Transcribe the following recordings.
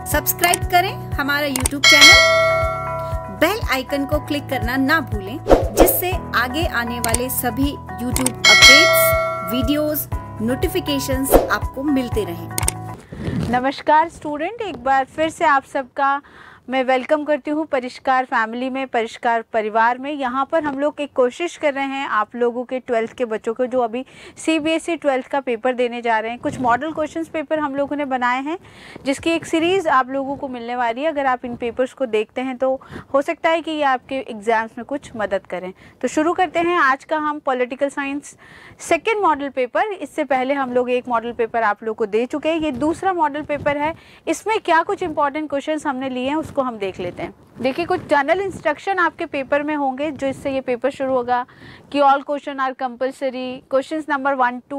Subscribe करें हमारा YouTube channel, bell icon को क्लिक करना ना भूलें, जिससे आगे आने वाले सभी YouTube अपडेट्स, वीडियोस, नोटिफिकेशंस आपको मिलते रहें। नमस्कार स्टूडेंट, एक बार फिर से आप सबका मैं वेलकम करती हूँ परिष्कार फैमिली में, परिष्कार परिवार में। यहाँ पर हम लोग एक कोशिश कर रहे हैं आप लोगों के 12th के बच्चों को जो अभी CBSE 12th का पेपर देने जा रहे हैं, कुछ मॉडल क्वेश्चंस पेपर हम लोगों ने बनाए हैं जिसकी एक सीरीज़ आप लोगों को मिलने वाली है। अगर आप इन पेपर्स को देखते हैं तो हो सकता है कि ये आपके एग्ज़ाम्स में कुछ मदद करें। तो शुरू करते हैं आज का हम political science second model paper. इससे पहले हम लोग एक मॉडल पेपर आप लोग को दे चुके हैं, ये दूसरा मॉडल पेपर है। इसमें क्या कुछ इंपॉर्टेंट क्वेश्चन हमने लिए हैं उसको हम देख लेते हैं। देखिए, कुछ जनरल इंस्ट्रक्शन आपके पेपर में होंगे जो इससे ये पेपर शुरू होगा कि all question are compulsory, questions number 1 to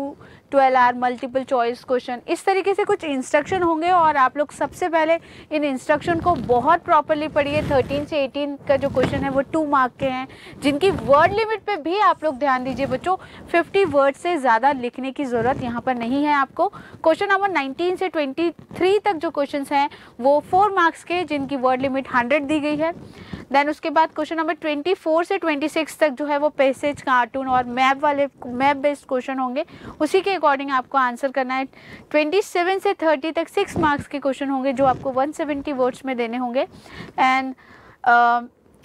12 are multiple choice question, इस तरीके से कुछ इंस्ट्रक्शन होंगे। और आप लोग सबसे पहले इन इंस्ट्रक्शन को बहुत प्रॉपरली पढ़िए। 13 से 18 का जो क्वेश्चन है वो 2 मार्क के हैं, जिनकी वर्ड लिमिट पे भी आप लोग ध्यान दीजिए बच्चों। 50 वर्ड से ज़्यादा लिखने की ज़रूरत यहाँ पर नहीं है आपको। क्वेश्चन नंबर 19 से 23 तक जो क्वेश्चन हैं वो 4 मार्क्स के, जिनकी वर्ड लिमिट 100 दी गई है। देन उसके बाद क्वेश्चन नंबर 24 से 26 तक जो है वो पैसेज, कार्टून और मैप बेस्ड क्वेश्चन होंगे, उसी के अकॉर्डिंग आपको आंसर करना है। 27 से 30 तक 6 मार्क्स के क्वेश्चन होंगे जो आपको 170 वर्ड्स में देने होंगे। एंड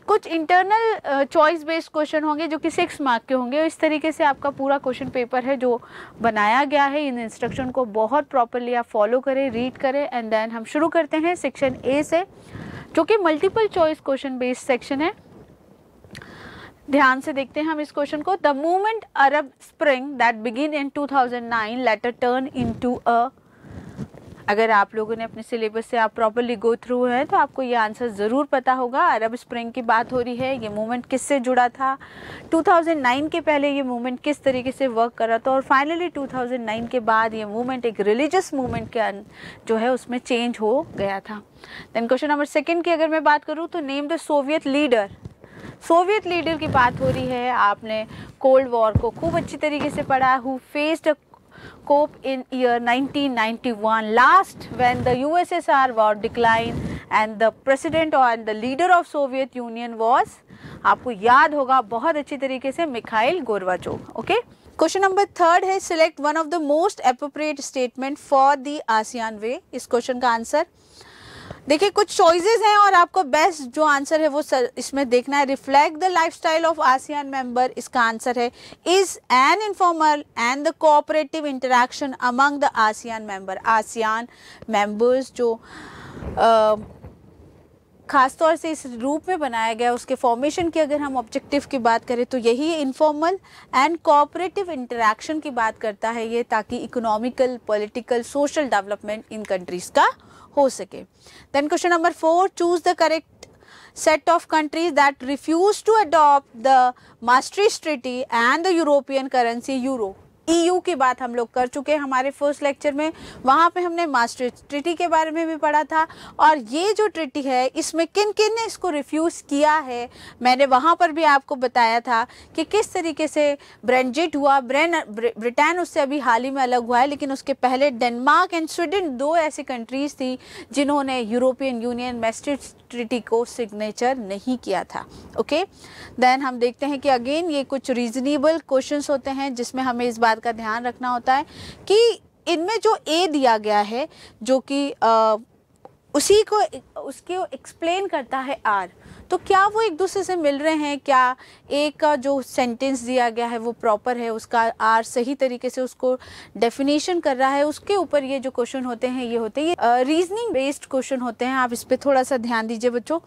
कुछ इंटरनल चॉइस बेस्ड क्वेश्चन होंगे जो कि 6 मार्क के होंगे। इस तरीके से आपका पूरा क्वेश्चन पेपर है जो बनाया गया है। इन इंस्ट्रक्शन को बहुत प्रॉपरली आप फॉलो करें, रीड करें। एंड देन हम शुरू करते हैं सेक्शन ए से, जो कि multiple choice question based section है। ध्यान से देखते हैं हम इस क्वेश्चन को। The movement Arab spring that begin in 2009 later turn into a. अगर आप लोगों ने अपने सिलेबस से आप प्रॉपरली गो थ्रू हैं तो आपको ये आंसर ज़रूर पता होगा। अरब स्प्रिंग की बात हो रही है, ये मूवमेंट किससे जुड़ा था, 2009 के पहले ये मूवमेंट किस तरीके से वर्क कर रहा था, और फाइनली 2009 के बाद ये मूवमेंट एक रिलीजियस मूवमेंट के जो है उसमें चेंज हो गया था। देन क्वेश्चन नंबर 2 की अगर मैं बात करूँ तो name the Soviet leader. Soviet leader की बात हो रही है। आपने कोल्ड वॉर को खूब अच्छी तरीके से पढ़ा। Who faced a cope in year 1991 last when the USSR was declined and the president and the leader of Soviet Union was, आपको याद होगा बहुत अच्छी तरीके से, Mikhail Gorbachev. Okay, question number 3 है select one of the most appropriate statement for the ASEAN way. इस question का आंसर देखिए, कुछ चॉइसेस हैं और आपको बेस्ट जो आंसर है वो इसमें देखना है। Reflect the lifestyle of ASEAN member, इसका आंसर है is an informal and the cooperative interaction among the ASEAN member. ASEAN members जो खासतौर से इस रूप में बनाया गया, उसके फॉर्मेशन की अगर हम ऑब्जेक्टिव की बात करें तो यही इनफॉर्मल एंड कोऑपरेटिव इंटरेक्शन की बात करता है ये, ताकि economical, political, social development in countries का हो सके। Then question number 4, choose the correct set of countries that refuse to adopt the Maastricht Treaty and the European currency euro। EU की बात हम लोग कर चुके हैं हमारे फर्स्ट लेक्चर में, वहाँ पे हमने मास्ट्रिक्ट ट्रीटी के बारे में भी पढ़ा था। और ये जो ट्रीटी है इसमें किन किन ने इसको रिफ्यूज़ किया है, मैंने वहाँ पर भी आपको बताया था कि किस तरीके से ब्रेक्जिट हुआ। ब्रिटेन उससे अभी हाल ही में अलग हुआ है, लेकिन उसके पहले डेनमार्क एंड स्वीडन 2 ऐसी कंट्रीज़ थी जिन्होंने यूरोपियन यूनियन मास्ट्रिक्ट ट्रीटी को सिग्नेचर नहीं किया था। ओके, देन हम देखते हैं कि अगेन ये कुछ रीजनेबल क्वेश्चंस होते हैं जिसमें हमें इस बात का ध्यान रखना होता है कि इनमें जो ए दिया गया है जो कि उसी को उसके एक्सप्लेन करता है आर, तो क्या वो एक दूसरे से मिल रहे हैं, क्या एक का जो सेंटेंस दिया गया है वो प्रॉपर है, उसका आर सही तरीके से उसको डेफिनेशन कर रहा है, उसके ऊपर ये जो क्वेश्चन होते हैं ये होते हैं रीजनिंग बेस्ड क्वेश्चन होते हैं। आप इस पर थोड़ा सा ध्यान दीजिए बच्चों।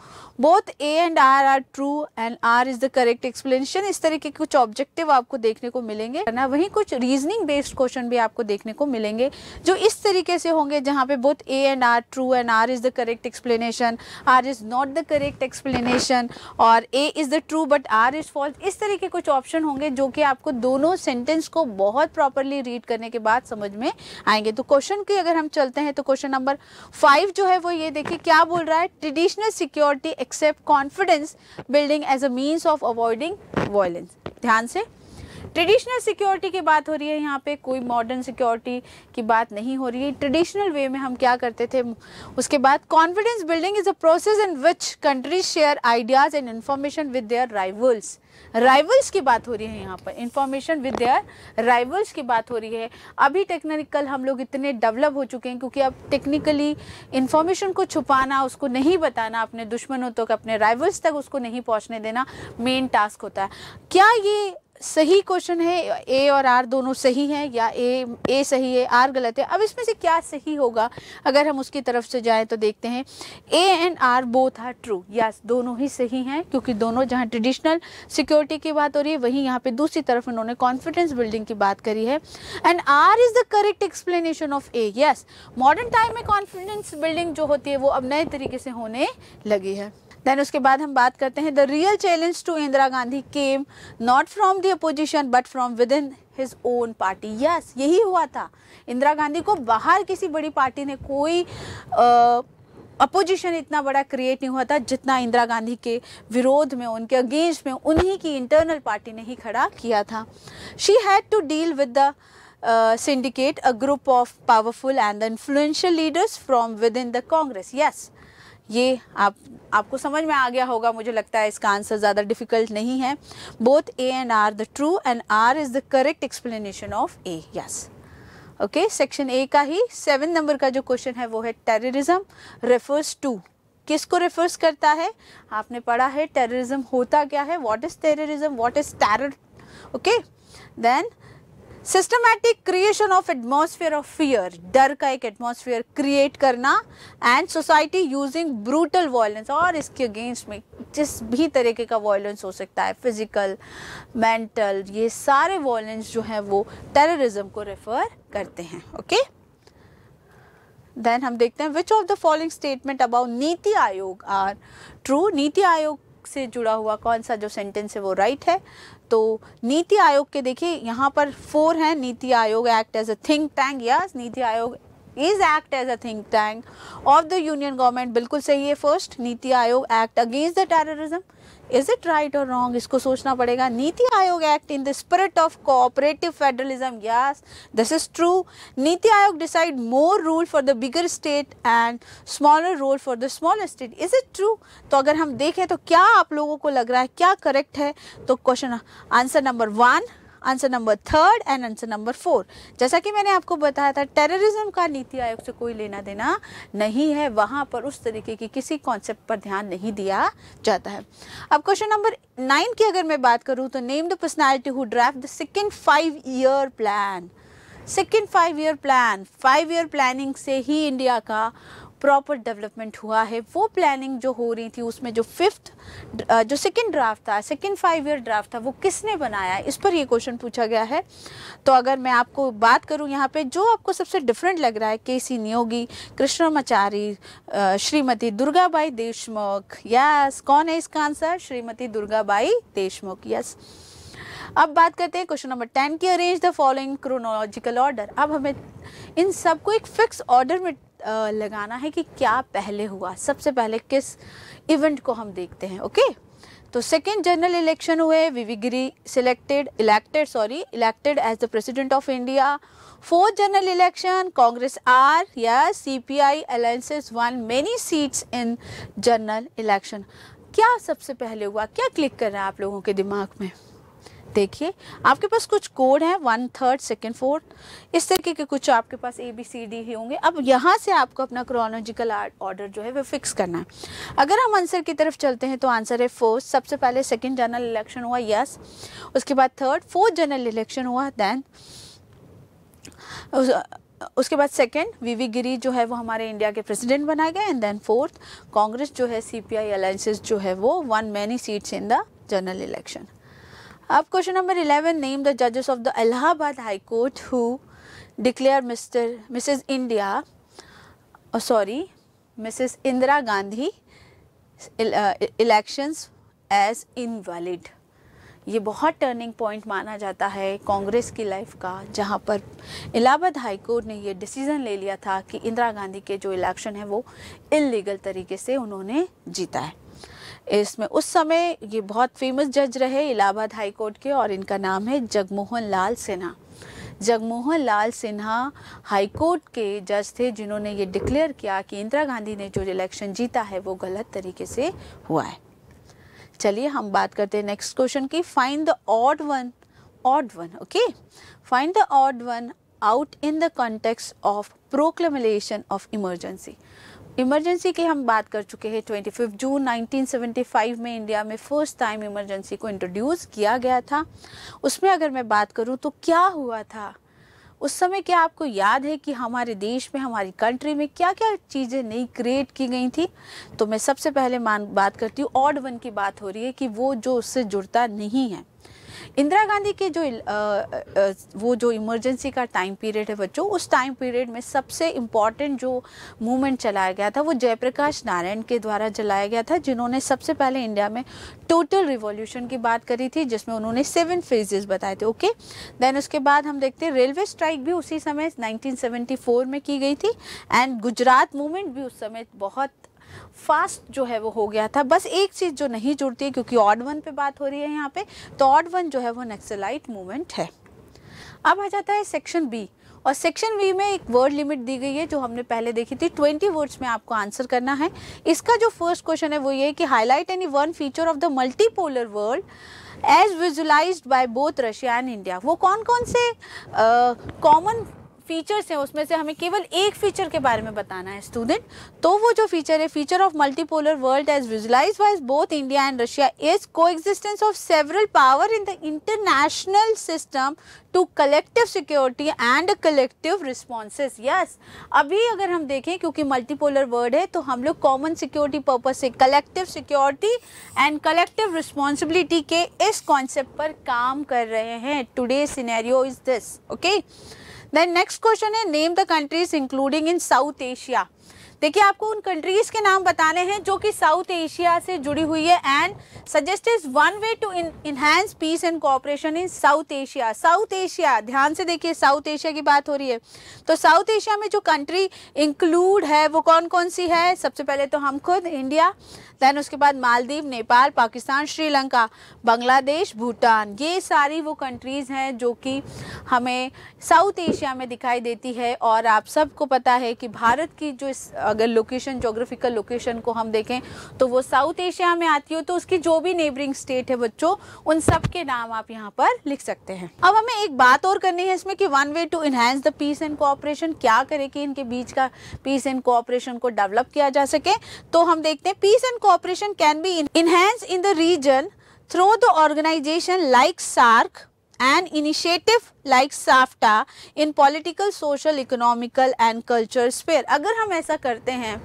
Both A and R are true and R is the correct explanation, इस तरीके के कुछ ऑब्जेक्टिव आपको देखने को मिलेंगे ना। वहीं कुछ रीजनिंग बेस्ड क्वेश्चन भी आपको देखने को मिलेंगे जो इस तरीके से होंगे जहाँ पे both A and R true and R is the correct explanation, R is not the correct explanation, और A is the true but R is false. इस तरह के कुछ ऑप्शन होंगे जो कि आपको दोनों सेंटेंस को बहुत प्रॉपरली रीड करने के बाद समझ में आएंगे। तो क्वेश्चन की अगर हम चलते हैं तो क्वेश्चन नंबर 5 जो है वो ये देखिए क्या बोल रहा है। Traditional security except confidence building as a means of avoiding violence. ध्यान से, ट्रेडिशनल सिक्योरिटी की बात हो रही है यहाँ पे, कोई मॉडर्न सिक्योरिटी की बात नहीं हो रही है। ट्रेडिशनल वे में हम क्या करते थे। उसके बाद confidence building is a process in which countries share ideas and information with their rivals. Rivals की बात हो रही है यहाँ पर, इंफॉर्मेशन विद देयर राइवल्स की बात हो रही है। अभी टेक्निकल हम लोग इतने डेवलप हो चुके हैं, क्योंकि अब टेक्निकली इंफॉर्मेशन को छुपाना, उसको नहीं बताना अपने दुश्मनों तक, अपने राइवल्स तक उसको नहीं पहुँचने देना मेन टास्क होता है। क्या ये सही क्वेश्चन है? ए और आर दोनों सही हैं, या ए सही है आर गलत है? अब इसमें से क्या सही होगा अगर हम उसकी तरफ से जाएं तो देखते हैं A and R both are true. Yes, दोनों ही सही हैं, क्योंकि दोनों जहां ट्रेडिशनल सिक्योरिटी की बात हो रही है वहीं यहाँ पे दूसरी तरफ उन्होंने कॉन्फिडेंस बिल्डिंग की बात करी है। And R is the correct explanation of A. Yes, modern time में कॉन्फिडेंस बिल्डिंग जो होती है वो अब नए तरीके से होने लगी है। देन उसके बाद हम बात करते हैं the real challenge to Indira Gandhi came not from the opposition but from within his own party. Yes, यही हुआ था। इंदिरा गांधी को बाहर किसी बड़ी पार्टी ने कोई अपोजिशन इतना बड़ा क्रिएट नहीं हुआ था जितना इंदिरा गांधी के विरोध में, उनके अगेंस्ट में उन्हीं की इंटरनल पार्टी ने ही खड़ा किया था। She had to deal with the syndicate, a group of powerful and influential leaders from within the Congress. Yes, ये आपको समझ में आ गया होगा, मुझे लगता है इसका आंसर ज़्यादा डिफिकल्ट नहीं है। Both A and R the true and R is the correct explanation of A. Yes, okay. Section A का ही 7 नंबर का जो क्वेश्चन है वो है टेररिज्म रेफर्स टू। किसको रेफर्स करता है? आपने पढ़ा है टेररिज्म होता क्या है, what is terrorism, what is terror. Okay, then systematic creation of atmosphere of fear, डर का एक एटमॉस्फेयर क्रिएट करना, and society using brutal violence, और इसके अगेंस्ट में जिस भी तरीके का वायलेंस हो सकता है, फिजिकल, मेंटल, ये सारे वायलेंस जो है वो टेररिज्म को रेफर करते हैं। ओके, देन हम देखते हैं विच of the following statement about NITI Aayog are true. NITI आयोग से जुड़ा हुआ कौन सा जो सेंटेंस है वो राइट है। तो नीति आयोग के देखिए यहाँ पर 4 हैं। NITI Aayog act as a think tank. Yes, NITI Aayog is act as a think tank of the union government, बिल्कुल सही है। First, NITI Aayog act against the terrorism. Is it right और रॉन्ग, इसको सोचना पड़ेगा। NITI Aayog act in the spirit of cooperative federalism. Yes, this is true. NITI Aayog decide more rule for the bigger state and smaller rule for the smaller state. Is it true? तो अगर हम देखें तो क्या आप लोगों को लग रहा है क्या करेक्ट है? तो question answer number 1, answer number 3 and answer number 4। जैसा कि मैंने आपको बताया था, टेररिज्म का नीति आयोग से कोई लेना देना नहीं है, वहां पर उस तरीके की किसी कॉन्सेप्ट पर ध्यान नहीं दिया जाता है। अब क्वेश्चन नंबर 9 की अगर मैं बात करूं तो name the personality who draft the second 5-year plan. Second 5-year plan, 5-year planning से ही इंडिया का प्रॉपर डेवलपमेंट हुआ है। वो प्लानिंग जो हो रही थी उसमें जो जो सेकंड ड्राफ्ट था, सेकंड 5-year ड्राफ्ट था, वो किसने बनाया, इस पर ये क्वेश्चन पूछा गया है। तो अगर मैं आपको बात करूं यहाँ पे जो आपको सबसे डिफरेंट लग रहा है, के.सी. नियोगी, कृष्णमाचारी, श्रीमती दुर्गाबाई देशमुख। यस, कौन है इसका आंसर? श्रीमती दुर्गाबाई देशमुख। यस। अब बात करते हैं क्वेश्चन नंबर 10 की, arrange the following chronological order. अब हमें इन सबको एक फिक्स ऑर्डर में लगाना है कि क्या पहले हुआ। सबसे पहले किस इवेंट को हम देखते हैं। ओके, तो सेकेंड जनरल इलेक्शन हुए, V V Giri elected as the president of India. Fourth general election, Congress or या CPI alliances won many seats in general election. क्या सबसे पहले हुआ, क्या क्लिक कर रहा है आप लोगों के दिमाग में? देखिए आपके पास कुछ कोड हैं, 1, 3, 2, 4, इस तरीके के कुछ आपके पास ABCD ही होंगे। अब यहाँ से आपको अपना क्रोनोलॉजिकल ऑर्डर जो है वो फिक्स करना है। अगर हम आंसर की तरफ चलते हैं तो आंसर है फर्स्ट, सबसे पहले सेकंड जनरल इलेक्शन हुआ। यस, उसके बाद थर्ड, फोर्थ जनरल इलेक्शन हुआ। देन उसके बाद सेकंड वीवी गिरी जो है वो हमारे इंडिया के प्रेसिडेंट बनाए गए। एंड देन फोर्थ, कांग्रेस जो है CPI अलायंसेस जो है वो won many seats in the general election. अब क्वेश्चन नंबर 11, नेम द जजेस of the Allahabad high court who declare Mrs Indira Gandhi elections as invalid. ये बहुत टर्निंग पॉइंट माना जाता है कांग्रेस की लाइफ का, जहां पर इलाहाबाद हाई कोर्ट ने ये डिसीजन ले लिया था कि इंदिरा गांधी के जो इलेक्शन है वो इलीगल तरीके से उन्होंने जीता है। इसमें उस समय ये बहुत फेमस जज रहे इलाहाबाद हाई कोर्ट के, और इनका नाम है जगमोहन लाल सिन्हा। जगमोहन लाल सिन्हा हाई कोर्ट के जज थे जिन्होंने ये डिक्लेयर किया कि इंदिरा गांधी ने जो इलेक्शन जीता है वो गलत तरीके से हुआ है। चलिए हम बात करते हैं नेक्स्ट क्वेश्चन की। Find the odd one, okay, find the odd one out in the context of proclamation of emergency. Emergency की हम बात कर चुके हैं। 25 जून 1975 में इंडिया में फर्स्ट टाइम इमरजेंसी को इंट्रोड्यूस किया गया था। उसमें अगर मैं बात करूं तो क्या हुआ था उस समय, क्या आपको याद है कि हमारे देश में, हमारी कंट्री में क्या क्या चीज़ें नई क्रिएट की गई थी? तो मैं सबसे पहले बात करती हूँ ऑड वन की। बात हो रही है कि वो जो उससे जुड़ता नहीं है। इंदिरा गांधी के वो जो इमरजेंसी का टाइम पीरियड है बच्चों, उस टाइम पीरियड में सबसे इम्पॉर्टेंट जो मूवमेंट चलाया गया था वो जयप्रकाश नारायण के द्वारा चलाया गया था, जिन्होंने सबसे पहले इंडिया में टोटल रिवॉल्यूशन की बात करी थी, जिसमें उन्होंने 7 फेजेस बताए थे। ओके, देन उसके बाद हम देखते हैं रेलवे स्ट्राइक भी उसी समय 1974 में की गई थी, एंड गुजरात मूवमेंट भी उस समय बहुत फास्ट जो है वो हो गया था। बस एक चीज़ जो नहीं जुड़ती है, क्योंकि ऑड वन पे बात हो रही है यहाँ पे, तो ऑड वन जो है वो नक्सलाइट मूवमेंट है। अब आ जाता है सेक्शन बी, और सेक्शन बी में एक वर्ड लिमिट दी गई है जो हमने पहले देखी थी। 20 वर्ड्स में आपको आंसर करना है। इसका जो फर्स्ट क्वेश्चन है वो ये है कि highlight any one feature of the multipolar world as visualised by both Russia and India. वो कौन कौन से कॉमन फीचर्स हैं, उसमें से हमें केवल एक फीचर के बारे में बताना है स्टूडेंट। तो वो जो फीचर है, feature of multipolar world as visualised by both India and Russia is coexistence of several power in the international system to collective security and collective responses. Yes, अभी अगर हम देखें, क्योंकि मल्टीपोलर वर्ड है, तो हम लोग कॉमन सिक्योरिटी पर्पज से collective security and collective responsibility के इस कॉन्सेप्ट पर काम कर रहे हैं। Today scenario is this. Okay, then next question है name the countries including in South Asia. देखिए, आपको उन कंट्रीज के नाम बताने हैं जो कि साउथ एशिया से जुड़ी हुई है, and suggest is one way to enhance peace and cooperation in South Asia. South Asia, ध्यान से देखिए, साउथ एशिया की बात हो रही है, तो साउथ एशिया में जो कंट्री इंक्लूड है वो कौन कौन सी है? सबसे पहले तो हम खुद इंडिया, देन उसके बाद मालदीव, नेपाल, पाकिस्तान, श्रीलंका, बांग्लादेश, भूटान। ये सारी वो कंट्रीज़ हैं जो कि हमें साउथ एशिया में दिखाई देती है। और आप सबको पता है कि भारत की जो अगर लोकेशन, जोग्राफिकल लोकेशन को हम देखें तो वो साउथ एशिया में आती हो, तो उसकी जो भी नेबरिंग स्टेट है बच्चों, उन सब के नाम आप यहाँ पर लिख सकते हैं। अब हमें एक बात और करनी है इसमें कि one way to enhance the peace and cooperation, क्या करे कि इनके बीच का पीस एंड कोऑपरेशन को डेवलप किया जा सके। तो हम देखते हैं peace and cooperation can be enhanced in the region through the organization like SAARC and initiative like SAFTA in political, social, economical and cultural sphere। अगर हम ऐसा करते हैं,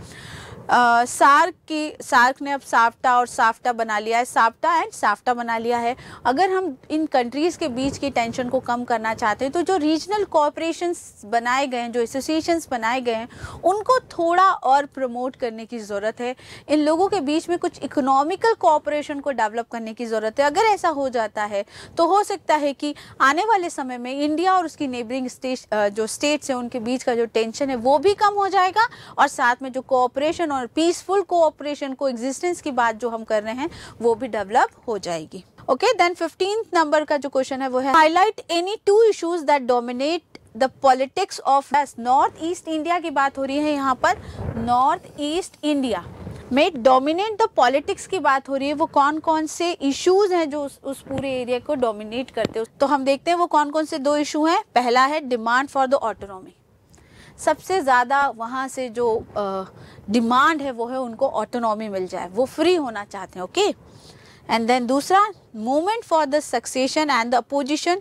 सार्क ने अब साफ्टा और साफ्टा बना लिया है, साफ्टा एंड साफ्टा बना लिया है। अगर हम इन कंट्रीज़ के बीच की टेंशन को कम करना चाहते हैं, तो जो रीजनल कोऑपरेशंस बनाए गए हैं, जो एसोसिएशंस बनाए गए हैं, उनको थोड़ा और प्रमोट करने की ज़रूरत है। इन लोगों के बीच में कुछ इकोनॉमिकल कोऑपरेशन को डेवलप करने की ज़रूरत है। अगर ऐसा हो जाता है तो हो सकता है कि आने वाले समय में इंडिया और उसकी नेबरिंग जो स्टेट्स हैं, उनके बीच का जो टेंशन है वो भी कम हो जाएगा, और साथ में जो कोऑपरेशन और पीसफुल कोऑपरेशन को एग्जिस्टेंस की बात जो हम कर रहे हैं वो भी डेवलप हो जाएगी। ओके, देन 15th नंबर का जो क्वेश्चन है वो है highlight any 2 issues that dominate the politics of north east India की बात हो रही है। यहाँ पर नॉर्थ ईस्ट इंडिया में डोमिनेट द पॉलिटिक्स की बात हो रही है। वो कौन कौन से इश्यूज हैं जो उस पूरे एरिया को डोमिनेट करते हैं? तो हम देखते हैं वो कौन कौन से 2 इशू हैं। पहला है डिमांड फॉर द ऑटोनॉमी। सबसे ज़्यादा वहाँ से जो डिमांड है वो है उनको ऑटोनॉमी मिल जाए, वो फ्री होना चाहते हैं। ओके, एंड देन दूसरा movement for the succession and the opposition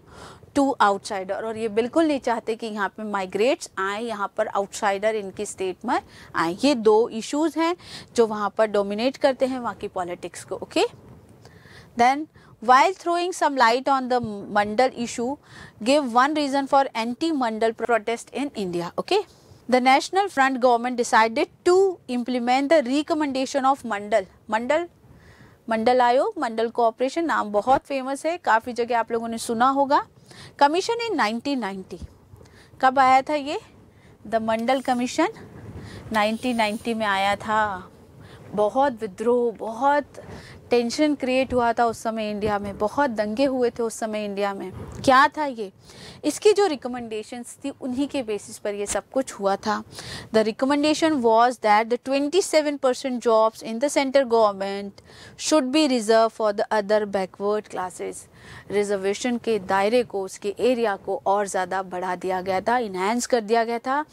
to outsider, और ये बिल्कुल नहीं चाहते कि यहाँ पे माइग्रेट्स आए, यहाँ पर आउटसाइडर इनकी स्टेट में आए। ये 2 इश्यूज हैं जो वहाँ पर डोमिनेट करते हैं वहाँ की पॉलिटिक्स को। Okay, then while throwing some light on the Mandal issue, give one reason for anti-Mandal protest in India. Okay, the National Front government decided to implement the recommendation of मंडल आयोग, मंडल cooperation, नाम बहुत famous है, काफ़ी जगह आप लोगों ने सुना होगा। कमीशन इन 1990, कब आया था ये? द मंडल कमीशन 1990 में आया था। बहुत विद्रोह, बहुत टेंशन क्रिएट हुआ था उस समय इंडिया में, बहुत दंगे हुए थे उस समय इंडिया में। क्या था ये? इसकी जो रिकमेंडेशंस थी उन्हीं के बेसिस पर ये सब कुछ हुआ था। The recommendation was that the 27% jobs in the central government should be reserve for the other backward classes. Reservation के दायरे को, उसके एरिया को और ज़्यादा बढ़ा दिया गया था, इन्हांस कर दिया गया था,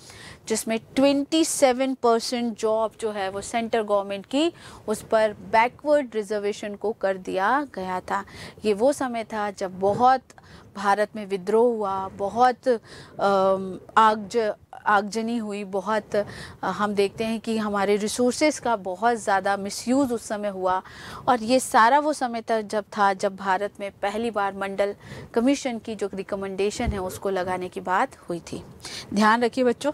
जिसमें 27% जॉब जो है वो सेंट्रल गवर्नमेंट की उस पर बैकवर्ड रिजर्वेशन को कर दिया गया था। ये वो समय था जब बहुत भारत में विद्रोह हुआ, बहुत आगजनी हुई, बहुत हम देखते हैं कि हमारे रिसोर्सेज का बहुत ज़्यादा मिसयूज़ उस समय हुआ। और ये सारा वो समय था जब भारत में पहली बार मंडल कमीशन की जो रिकमेंडेशन है उसको लगाने की बात हुई थी। ध्यान रखिए बच्चों,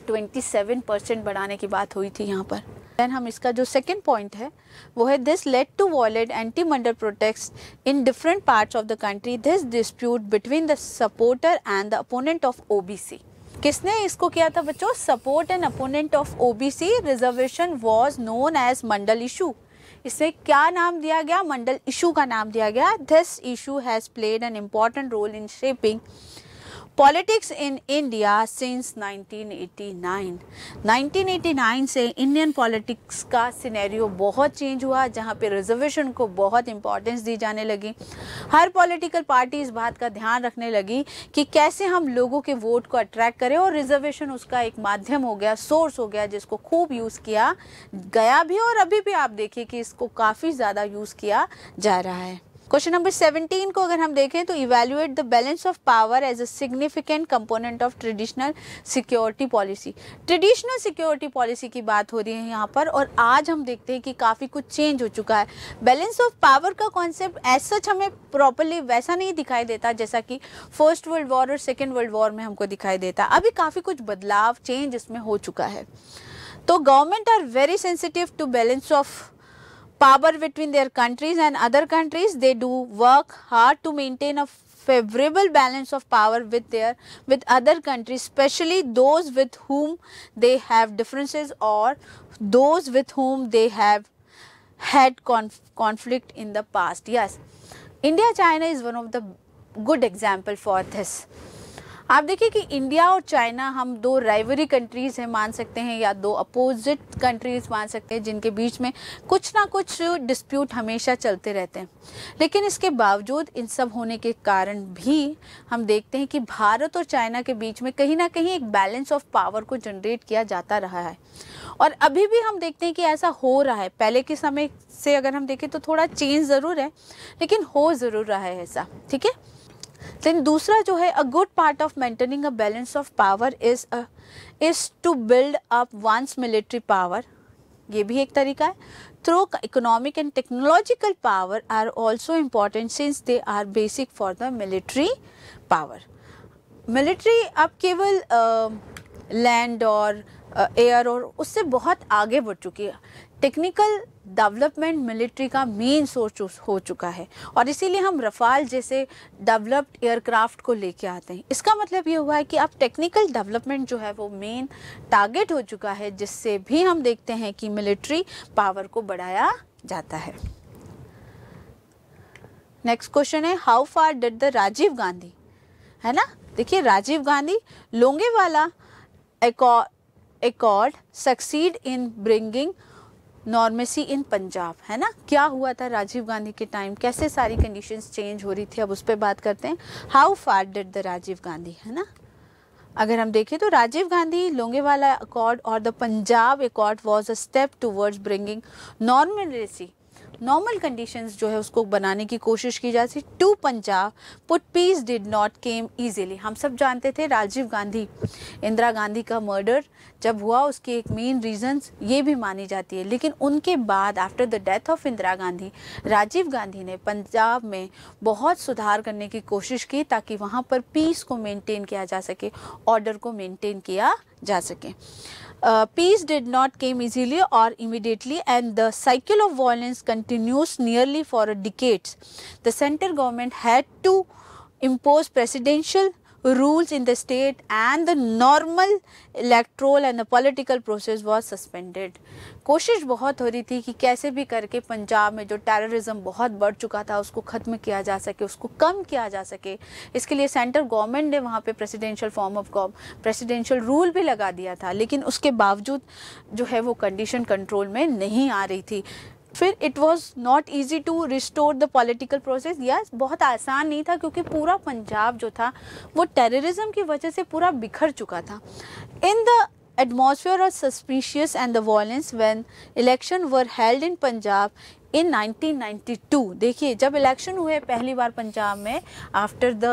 27% बढ़ाने की बात हुई थी यहाँ पर। देन हम इसका जो सेकेंड पॉइंट है वो है this led to violent anti Mandal protest in different parts of the country. This dispute between the supporter and the opponent of OBC. किसने इसको किया था बच्चों? Support and opponent of OBC reservation was known as Mandal issue. इसे क्या नाम दिया गया? मंडल इशू का नाम दिया गया। This issue has played an important role in shaping politics in India since 1989। 1989 से इंडियन पॉलिटिक्स का सिनेरियो बहुत चेंज हुआ, जहाँ पे रिजर्वेशन को बहुत इंपॉर्टेंस दी जाने लगी। हर पॉलिटिकल पार्टी इस बात का ध्यान रखने लगी कि कैसे हम लोगों के वोट को अट्रैक्ट करें, और रिजर्वेशन उसका एक माध्यम हो गया, सोर्स हो गया, जिसको खूब यूज़ किया गया भी, और अभी भी आप देखिए कि इसको काफ़ी ज़्यादा यूज़ किया जा रहा है। क्वेश्चन नंबर 17 को अगर हम देखें तो evaluate the balance of power as a significant component of traditional security policy. Traditional security policy की बात हो रही है यहाँ पर, और आज हम देखते हैं कि काफ़ी कुछ चेंज हो चुका है। बैलेंस ऑफ पावर का कॉन्सेप्ट एज सच हमें प्रॉपरली वैसा नहीं दिखाई देता जैसा कि फर्स्ट वर्ल्ड वॉर और सेकेंड वर्ल्ड वॉर में हमको दिखाई देता। अभी काफ़ी कुछ बदलाव, चेंज इसमें हो चुका है। तो government are very sensitive to balance of power between their countries and other countries. They do work hard to maintain a favorable balance of power with other countries, especially those with whom they have differences or those with whom they have had conflict in the past. Yes, India China is one of the good example for this. आप देखिए कि India और China हम दो राइवरी countries हैं मान सकते हैं, या दो अपोजिट कंट्रीज़ मान सकते हैं, जिनके बीच में कुछ ना कुछ डिस्प्यूट हमेशा चलते रहते हैं। लेकिन इसके बावजूद इन सब होने के कारण भी हम देखते हैं कि भारत और चाइना के बीच में कहीं ना कहीं एक बैलेंस ऑफ पावर को जनरेट किया जाता रहा है, और अभी भी हम देखते हैं कि ऐसा हो रहा है। पहले के समय से अगर हम देखें तो थोड़ा चेंज ज़रूर है, लेकिन हो ज़रूर रहा है ऐसा, ठीक है। देन दूसरा जो है, a good part of maintaining a balance of power is to build up one's military power. ये भी एक तरीका है। Through economic and technological power are also important since they are basic for the military power. Military अब केवल land और air और उससे बहुत आगे बढ़ चुकी है। टेक्निकल डेवलपमेंट मिलिट्री का मेन सोर्स हो चुका है, और इसीलिए हम रफाल जैसे डेवलप्ड एयरक्राफ्ट को लेके आते हैं। इसका मतलब ये हुआ है कि अब टेक्निकल डेवलपमेंट जो है वो मेन टारगेट हो चुका है, जिससे भी हम देखते हैं कि मिलिट्री पावर को बढ़ाया जाता है। नेक्स्ट क्वेश्चन है, how far did the Rajiv Gandhi, है ना, देखिए Rajiv Gandhi Longewala accord succeed in bringing नॉर्मेसी इन पंजाब, है ना। क्या हुआ था राजीव गांधी के टाइम, कैसे सारी कंडीशंस चेंज हो रही थी, अब उस पर बात करते हैं। How far did the Rajiv Gandhi, है ना। अगर हम देखें तो राजीव गांधी लोंगेवाला अकॉर्ड और the Punjab accord was a step towards bringing normalcy, normal conditions जो है उसको बनाने की कोशिश की जाती to Punjab, but peace did not came easily. हम सब जानते थे राजीव गांधी, इंदिरा गांधी का मर्डर जब हुआ उसकी एक मेन रीजंस ये भी मानी जाती है, लेकिन उनके बाद after the death of Indira Gandhi, Rajiv Gandhi ने पंजाब में बहुत सुधार करने की कोशिश की ताकि वहाँ पर पीस को मेंटेन किया जा सके, ऑर्डर को मेंटेन किया जा सके। Peace did not came easily or immediately, and the cycle of violence continues nearly for decades. The central government had to impose presidential rules in the state and the normal electoral and the political process was suspended. कोशिश बहुत हो रही थी कि कैसे भी करके पंजाब में जो टेररिज्म बहुत बढ़ चुका था उसको ख़त्म किया जा सके, उसको कम किया जा सके। इसके लिए सेंट्रल गवर्नमेंट ने वहाँ पे presidential form of presidential rule भी लगा दिया था, लेकिन उसके बावजूद जो है वो कंडीशन कंट्रोल में नहीं आ रही थी। फिर it was not easy to restore the political process. Yes, बहुत आसान नहीं था क्योंकि पूरा पंजाब जो था वो टेररिज्म की वजह से पूरा बिखर चुका था। In the atmosphere of suspicious and the violence when election were held in Punjab in 1992। देखिए, जब इलेक्शन हुए पहली बार पंजाब में after the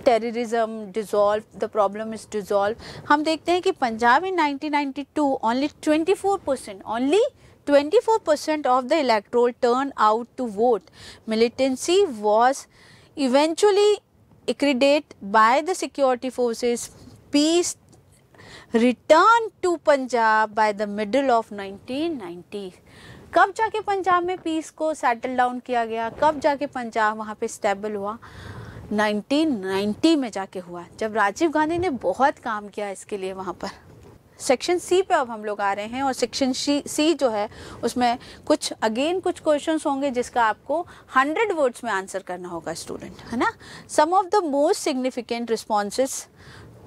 terrorism dissolve, the problem is dissolve, हम देखते हैं कि Punjab in 1992 only 24% of the electoral turn to vote. Militancy was eventually accredited by the security forces. Peace returned to Punjab by the middle of 1990. कब जाके पंजाब में piece को settle down किया गया, कब जाके पंजाब वहाँ पे स्टेबल हुआ? 1990 में जाके हुआ, जब राजीव गांधी ने बहुत काम किया इसके लिए वहाँ पर। सेक्शन सी पे अब हम लोग आ रहे हैं और सेक्शन सी जो है उसमें कुछ क्वेश्चंस होंगे जिसका आपको 100 वर्ड्स में आंसर करना होगा स्टूडेंट, है ना। Some of the most significant responses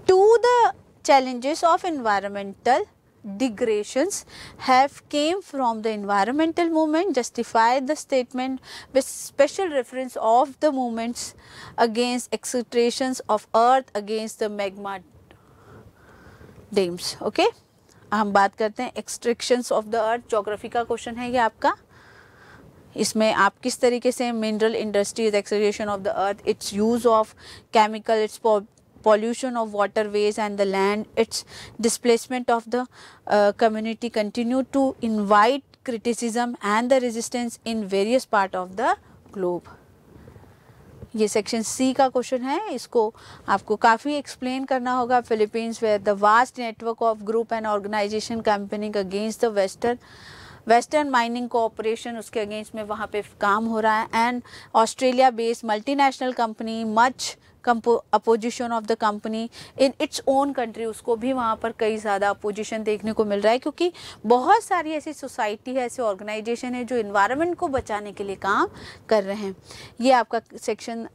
to the challenges of environmental degradations have came from the environmental movement. Justify the statement with special reference of the movements against extractions of earth against the magma dams. Okay, हम बात करते हैं extractions of the earth। Geography का question है ये आपका। इसमें आप किस तरीके से mineral industries, extraction of the earth, it's use of chemical, it's pollution of waterways and the land, its displacement of the community continue to invite criticism and the resistance in various part of the globe. ये section C का question है, इसको आपको काफ़ी explain करना होगा। Philippines where the vast network of group and organisation campaigning against the western mining cooperation, उसके अगेंस्ट में वहाँ पे काम हो रहा है। And Australia based multinational company much opposition of the company in its own country, उसको भी वहाँ पर कई ज़्यादा अपोजिशन देखने को मिल रहा है क्योंकि बहुत सारी ऐसी सोसाइटी है, ऐसे ऑर्गेनाइजेशन है जो इन्वायरमेंट को बचाने के लिए काम कर रहे हैं। ये आपका सेक्शन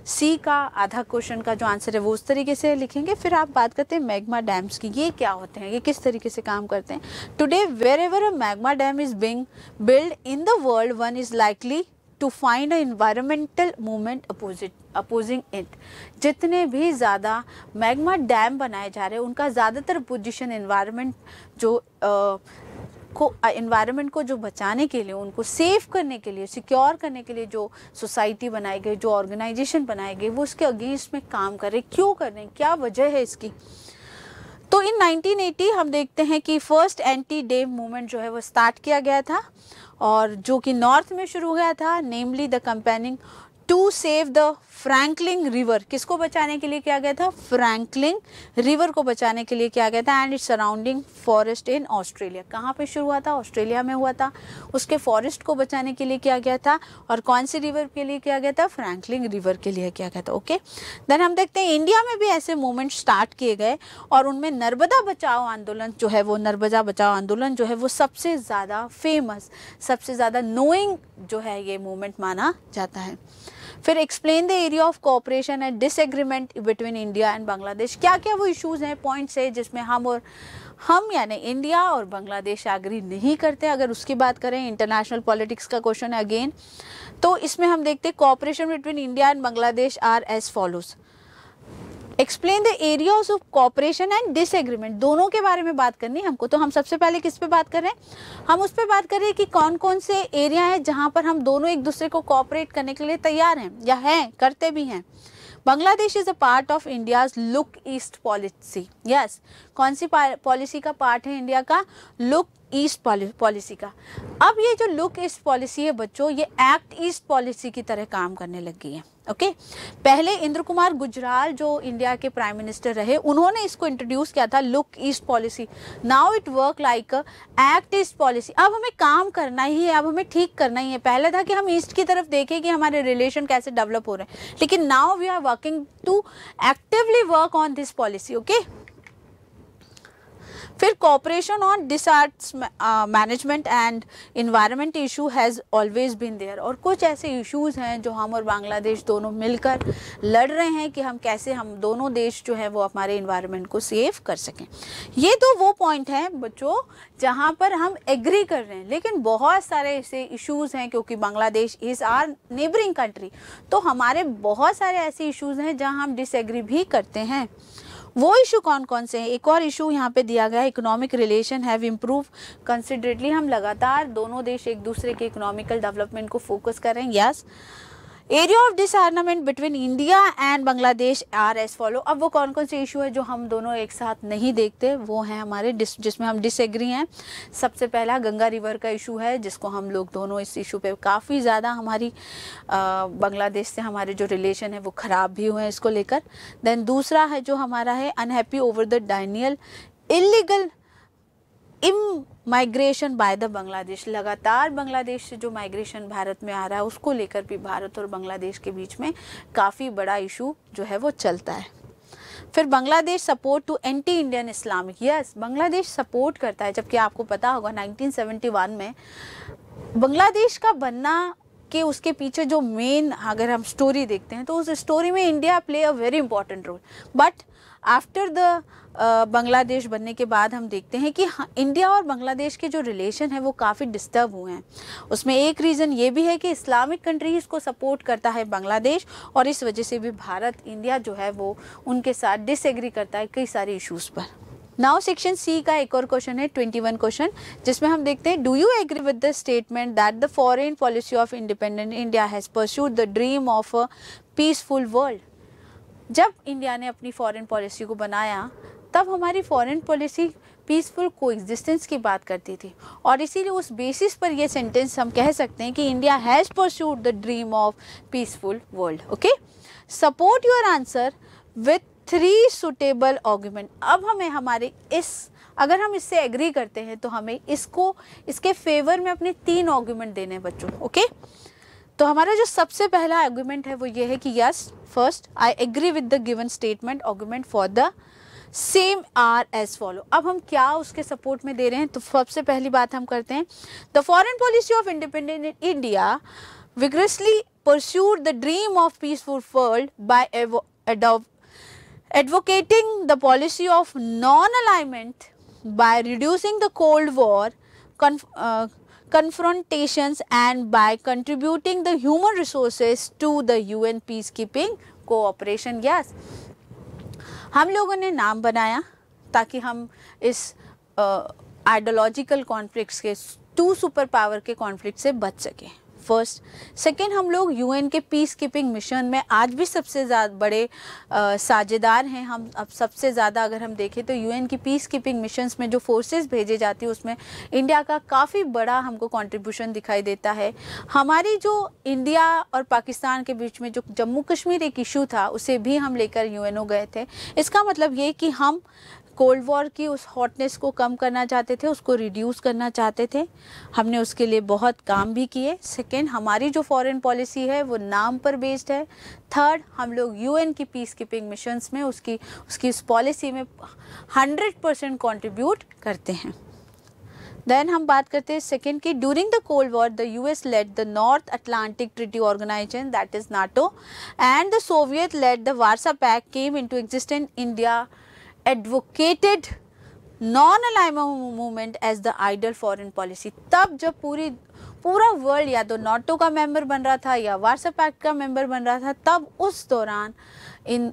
सी का आधा क्वेश्चन का जो आंसर है वो उस तरीके से लिखेंगे। फिर आप बात करते हैं मैग्मा डैम्स की। ये क्या होते हैं, ये किस तरीके से काम करते हैं? Today wherever a magma dam is being build in the world, one is likely to find a environmental movement opposing it. जितने भी ज़्यादा मैग्मा डैम बनाए जा रहे हैं उनका ज़्यादातर पोजीशन इन्वायरमेंट को जो बचाने के लिए, उनको सेव करने के लिए, सिक्योर करने के लिए जो सोसाइटी बनाई गई, जो ऑर्गेनाइजेशन बनाए गए, वो उसके अगेंस्ट में काम कर रहे। क्यों कर रहे हैं, क्या वजह है इसकी? तो इन 1980 हम देखते हैं कि फर्स्ट एंटी डैम मूवमेंट जो है वो स्टार्ट किया गया था और जो कि नॉर्थ में शुरू हुआ था, namely the campaigning to save the Franklin river. किसको बचाने के लिए किया गया था? फ्रैंकलिन रिवर को बचाने के लिए किया गया था। And its surrounding forest in Australia. कहाँ पे शुरू हुआ था? ऑस्ट्रेलिया में हुआ था। उसके फॉरेस्ट को बचाने के लिए किया गया था। और कौन सी रिवर के लिए किया गया था? फ्रैंकलिन रिवर के लिए किया गया था। ओके, देन हम देखते हैं इंडिया में भी ऐसे मूवमेंट स्टार्ट किए गए और उनमें नर्मदा बचाओ आंदोलन जो है, वो नर्मदा बचाओ आंदोलन जो है वो सबसे ज़्यादा फेमस, सबसे ज़्यादा नोइंग जो है ये मूवमेंट माना जाता है। फिर explain the area of cooperation and disagreement between India and Bangladesh. क्या क्या वो इश्यूज हैं, पॉइंट्स है जिसमें हम यानी इंडिया और बांग्लादेश एग्री नहीं करते। अगर उसकी बात करें, इंटरनेशनल पॉलिटिक्स का क्वेश्चन है अगेन, तो इसमें हम देखते हैं cooperation between India and Bangladesh are as follows. Explain the areas of cooperation and disagreement. दोनों के बारे में बात करनी है हमको। तो हम सबसे पहले किस पे बात कर रहे हैं? हम उस पे बात कर रहे हैं कि कौन कौन से एरिया हैं जहां पर हम दोनों एक दूसरे को कोऑपरेट करने के लिए तैयार हैं या हैं, करते भी हैं। Bangladesh is a part of India's look east policy. Yes, कौन सी पॉलिसी का पार्ट है इंडिया का? लुक ईस्ट पॉलिसी का। अब ये जो लुक ईस्ट पॉलिसी है बच्चों, ये एक्ट ईस्ट पॉलिसी की तरह काम करने लग गई है। ओके, पहले इंद्र कुमार गुजराल जो इंडिया के प्राइम मिनिस्टर रहे, उन्होंने इसको इंट्रोड्यूस किया था, look east policy. Now it work like act east policy. अब हमें काम करना ही है, अब हमें ठीक करना ही है। पहले था कि हम ईस्ट की तरफ देखें कि हमारे रिलेशन कैसे डेवलप हो रहे हैं, लेकिन now we are working to actively work on this policy. Okay, फिर cooperation on disasters management and environment issue has always been there. और कुछ ऐसे इश्यूज हैं जो हम और बांग्लादेश दोनों मिलकर लड़ रहे हैं कि हम कैसे, हम दोनों देश जो है वो हमारे इन्वायरमेंट को सेव कर सकें। ये तो वो पॉइंट हैं बच्चों जहाँ पर हम एग्री कर रहे हैं, लेकिन बहुत सारे ऐसे इश्यूज हैं, क्योंकि Bangladesh is our neighbouring country, तो हमारे बहुत सारे ऐसे इश्यूज हैं जहाँ हम डिसएग्री भी करते हैं। वो इशू कौन कौन से हैं? एक और इशू यहाँ पे दिया गया है, इकोनॉमिक रिलेशन हैव इम्प्रूव कंसिडरेटली। हम लगातार दोनों देश एक दूसरे के इकोनॉमिकल डेवलपमेंट को फोकस कर रहे हैं। Yes, area of disarmament between India and Bangladesh are as follow. अब वो कौन कौन से इशू है जो हम दोनों एक साथ नहीं देखते, वो हैं हमारे जिसमें हम डिसएग्री हैं। सबसे पहला गंगा रिवर का इशू है, जिसको हम लोग दोनों इस इशू पे काफ़ी ज़्यादा हमारी बांग्लादेश से हमारे जो रिलेशन है वो ख़राब भी हुए हैं इसको लेकर। देन दूसरा है जो हमारा है unhappy over the denial illegal migration by the Bangladesh. लगातार बांग्लादेश से जो माइग्रेशन भारत में आ रहा है उसको लेकर भी भारत और बांग्लादेश के बीच में काफ़ी बड़ा इशू जो है वो चलता है। फिर Bangladesh support to anti Indian Islamic. Yes, Bangladesh support करता है, जबकि आपको पता होगा 1971 में बांग्लादेश का बनना के उसके पीछे जो मेन अगर हम स्टोरी देखते हैं तो उस स्टोरी में India play a very important role. But after the Bangladesh बनने के बाद हम देखते हैं कि इंडिया और बांग्लादेश के जो रिलेशन है वो काफ़ी डिस्टर्ब हुए हैं। उसमें एक रीज़न ये भी है कि इस्लामिक कंट्रीज़ को सपोर्ट करता है बांग्लादेश, और इस वजह से भी भारत, इंडिया जो है वो उनके साथ डिसएग्री करता है कई सारे इश्यूज़ पर। नाउ सेक्शन सी का एक और क्वेश्चन है 21 क्वेश्चन, जिसमें हम देखते हैं do you agree with the statement that the foreign policy of independent India has pursued the dream of a peaceful world. जब इंडिया ने अपनी फॉरेन पॉलिसी को बनाया तब हमारी फॉरेन पॉलिसी पीसफुल कोएग्जिस्टेंस की बात करती थी, और इसीलिए उस बेसिस पर ये सेंटेंस हम कह सकते हैं कि India has pursued the dream of peaceful world. Okay, support your answer with 3 suitable argument. अब हमें हमारे अगर हम इससे एग्री करते हैं तो हमें इसके फेवर में अपने 3 आर्गुमेंट देने हैं बच्चों। ओके, तो हमारा जो सबसे पहला आर्गुमेंट है वो ये है कि yes, first I agree with the given statement, argument for the same are as follow. अब हम क्या उसके सपोर्ट में दे रहे हैं, तो सबसे पहली बात हम करते हैं the foreign policy of independent India vigorously pursued the dream of peaceful world by advocating the policy of non-alignment by reducing the Cold War confrontations and by contributing the human resources to the UN peacekeeping cooperation. Yes, हम लोगों ने नाम बनाया ताकि हम इस ideological conflicts के 2 super power के कॉन्फ्लिक्ट से बच सकें। फर्स्ट, सेकेंड, हम लोग यूएन के पीस कीपिंग मिशन में आज भी सबसे ज़्यादा बड़े साझेदार हैं। हम अब सबसे ज़्यादा अगर हम देखें तो यूएन की पीस कीपिंग मिशंस में जो फोर्सेस भेजे जाती है उसमें इंडिया का काफ़ी बड़ा हमको कंट्रीब्यूशन दिखाई देता है। हमारी जो इंडिया और पाकिस्तान के बीच में जो जम्मू कश्मीर एक इशू था उसे भी हम लेकर यूएनओ गए थे। इसका मतलब ये कि हम कोल्ड वॉर की उस हॉटनेस को कम करना चाहते थे, उसको रिड्यूस करना चाहते थे। हमने उसके लिए बहुत काम भी किए। सेकेंड, हमारी जो फॉरेन पॉलिसी है वो नाम पर बेस्ड है। थर्ड, हम लोग यूएन की पीस कीपिंग मिशंस में उसकी उस पॉलिसी में 100% कंट्रीब्यूट करते हैं। देन हम बात करते हैं सेकेंड की during the cold war the US led the North Atlantic Treaty Organisation that is NATO and the Soviet led the Warsaw Pact came into existence. India advocated non-alignment movement as the ideal foreign policy। तब जब पूरा world या तो NATO का member बन रहा था या वार्सा पैक्ट का मेंबर बन रहा था, तब उस दौरान इन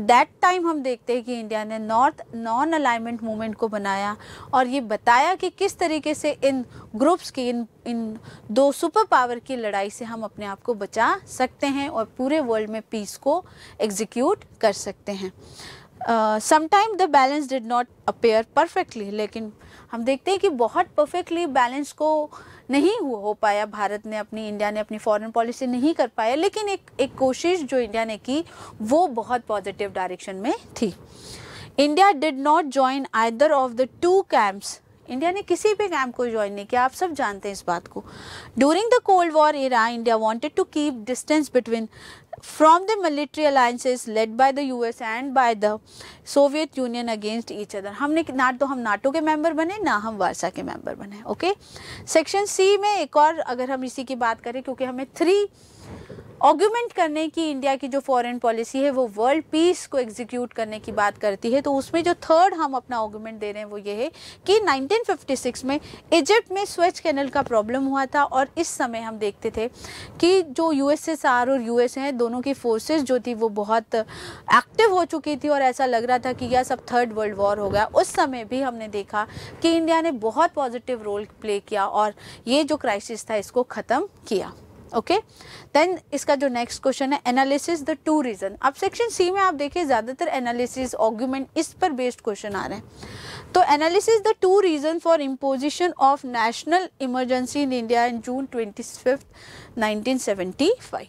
दैट टाइम हम देखते हैं कि इंडिया ने नॉन अलाइनमेंट मूवमेंट को बनाया और ये बताया कि किस तरीके से इन ग्रुप्स की इन 2 सुपर पावर की लड़ाई से हम अपने आप को बचा सकते हैं और पूरे वर्ल्ड में पीस को एग्जीक्यूट कर सकते हैं। Sometime the balance did not appear perfectly, लेकिन हम देखते हैं कि बहुत परफेक्टली बैलेंस को नहीं हो पाया, भारत ने अपनी, इंडिया ने अपनी फॉरेन पॉलिसी नहीं कर पाया, लेकिन एक कोशिश जो इंडिया ने की वो बहुत पॉजिटिव डायरेक्शन में थी। India did not join either of the two camps, India ने किसी भी कैंप को ज्वाइन नहीं किया, आप सब जानते हैं इस बात को। During the cold war era India wanted to keep distance between from the military alliances led by the US and by the Soviet Union against each other. हमने ना तो हम नाटो के मेंबर बने, ना हम वार्सा के मेंबर बने। ओके, सेक्शन सी में एक और अगर हम इसी की बात करें, क्योंकि हमें 3 आर्गुमेंट करने की इंडिया की जो फॉरेन पॉलिसी है वो वर्ल्ड पीस को एग्जीक्यूट करने की बात करती है, तो उसमें जो थर्ड हम अपना आर्गुमेंट दे रहे हैं वो ये है कि 1956 में इजिप्ट में स्वेज कैनल का प्रॉब्लम हुआ था, और इस समय हम देखते थे कि जो यूएसएसआर और यूएस हैं दोनों की फोर्सेस जो थी वो बहुत एक्टिव हो चुकी थी, और ऐसा लग रहा था कि यह सब थर्ड वर्ल्ड वॉर हो गया। उस समय भी हमने देखा कि इंडिया ने बहुत पॉजिटिव रोल प्ले किया और ये जो क्राइसिस था इसको ख़त्म किया। ओके, देन इसका जो नेक्स्ट क्वेश्चन है एनालिसिस द 2 रीजन। अब सेक्शन सी में आप देखिए ज़्यादातर एनालिसिस आर्गुमेंट इस पर बेस्ड क्वेश्चन आ रहे हैं। तो analysis the 2 reason for imposition of national emergency in India in June 25, 1975।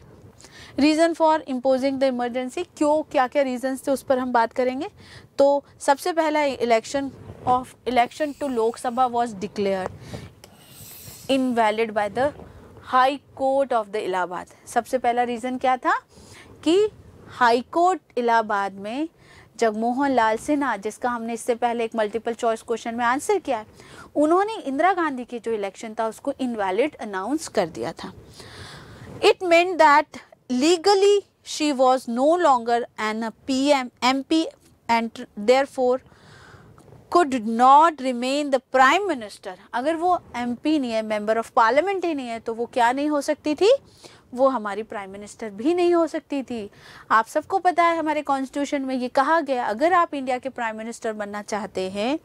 Reason for imposing the emergency, क्यों, क्या क्या रीजन्स थे उस पर हम बात करेंगे। तो सबसे पहला election to Lok Sabha was declared invalid by the high court of the Allahabad. सबसे पहला रीज़न क्या था कि हाई कोर्ट इलाहाबाद में जगमोहन लाल सिन्हा, जिसका हमने इससे पहले एक मल्टीपल चॉइस क्वेश्चन में आंसर किया है, उन्होंने इंदिरा गांधी की जो इलेक्शन था उसको इनवैलिड अनाउंस कर दिया था। It meant that legally she was no longer an MP and therefore could not remain the prime minister। अगर वो MP नहीं है, मेंबर ऑफ पार्लियामेंट ही नहीं है, तो वो क्या नहीं हो सकती थी, वो हमारी प्राइम मिनिस्टर भी नहीं हो सकती थी। आप सबको पता है हमारे कॉन्स्टिट्यूशन में ये कहा गया, अगर आप इंडिया के प्राइम मिनिस्टर बनना चाहते हैं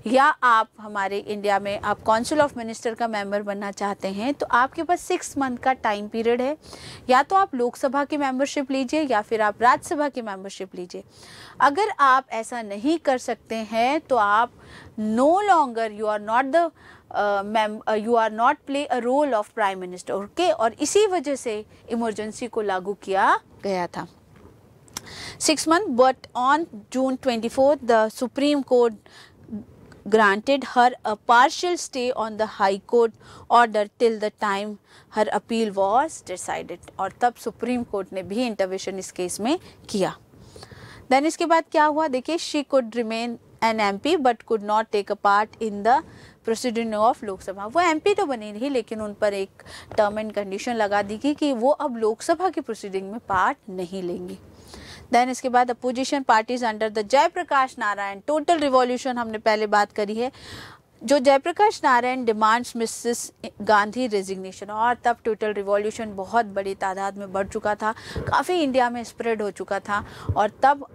या आप हमारे इंडिया में आप काउंसिल ऑफ मिनिस्टर का मेंबर बनना चाहते हैं, तो आपके पास 6 मंथ का टाइम पीरियड है। या तो आप लोकसभा की मेंबरशिप लीजिए या फिर आप राज्यसभा की मेंबरशिप लीजिए। अगर आप ऐसा नहीं कर सकते हैं तो आप no longer you are not play a role of prime minister. Okay, और इसी वजह से इमरजेंसी को लागू किया गया था 6 month. But on June 24 the supreme court granted her a partial stay on the high court order till the time her appeal was decided। और तब सुप्रीम कोर्ट ने भी इंटरवेंशन इस केस में किया। देन इसके बाद क्या हुआ देखिए, she could remain an MP but could not take a part in the proceeding of Lok Sabha. वो MP तो बनी रही, लेकिन उन पर एक टर्म एंड कंडीशन लगा दी गई कि वो अब लोकसभा की प्रोसीडिंग में पार्ट नहीं लेंगी। देन इसके बाद opposition parties under the Jayaprakash Narayan total revolution, हमने पहले बात करी है, जो Jayaprakash Narayan demands Mrs Gandhi resignation. और तब टोटल रिवॉल्यूशन बहुत बड़ी तादाद में बढ़ चुका था, काफ़ी इंडिया में स्प्रेड हो चुका था, और तब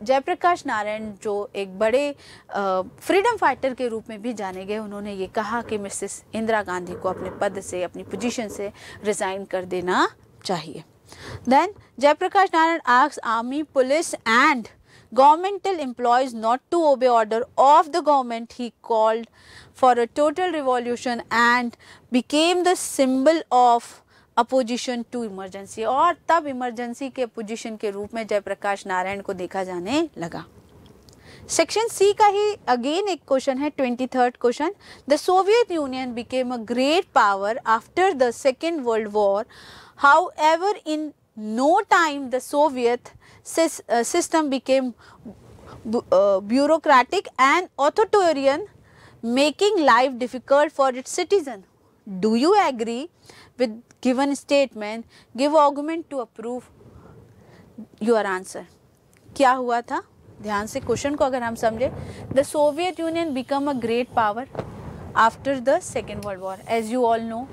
जयप्रकाश नारायण जो एक बड़े फ्रीडम फाइटर के रूप में भी जाने गए, उन्होंने ये कहा कि मिसेस इंदिरा गांधी को अपने पद से, अपनी पोजीशन से रिज़ाइन कर देना चाहिए। Then Jayaprakash Narayan asks army, police and governmental employees not to obey order of the government. He called for a total revolution and became the symbol of opposition to emergency। और तब emergency के opposition के रूप में जयप्रकाश नारायण को देखा जाने लगा। सेक्शन सी का ही अगेन एक क्वेश्चन है, 23rd question. The Soviet union became a great power after the second world war. However, in no time the Soviet system became bureaucratic and authoritarian, making life difficult for its citizens. Do you agree with given statement? Give argument to approve your answer। क्या हुआ था, ध्यान से question को अगर हम समझे। The Soviet Union become a great power after the Second World War। As you all know,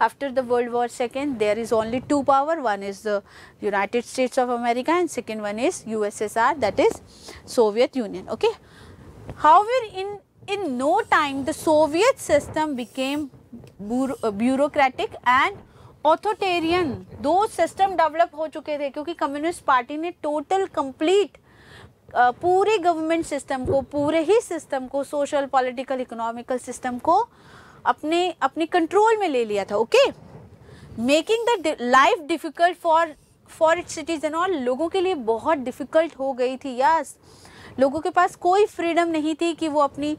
after the World War II, there is only 2 power. One is the United States of America and second one is USSR, that is Soviet Union। Okay. However, in no time the Soviet system became bureaucratic and authoritarian। 2 system develop हो चुके थे क्योंकि communist party ने total complete पूरे government system को, पूरे ही system को, social, political, economical system को अपने कंट्रोल में ले लिया था। Okay, making the life difficult for its citizen. और लोगों के लिए बहुत डिफिकल्ट हो गई थी। यस, लोगों के पास कोई फ्रीडम नहीं थी कि वो अपनी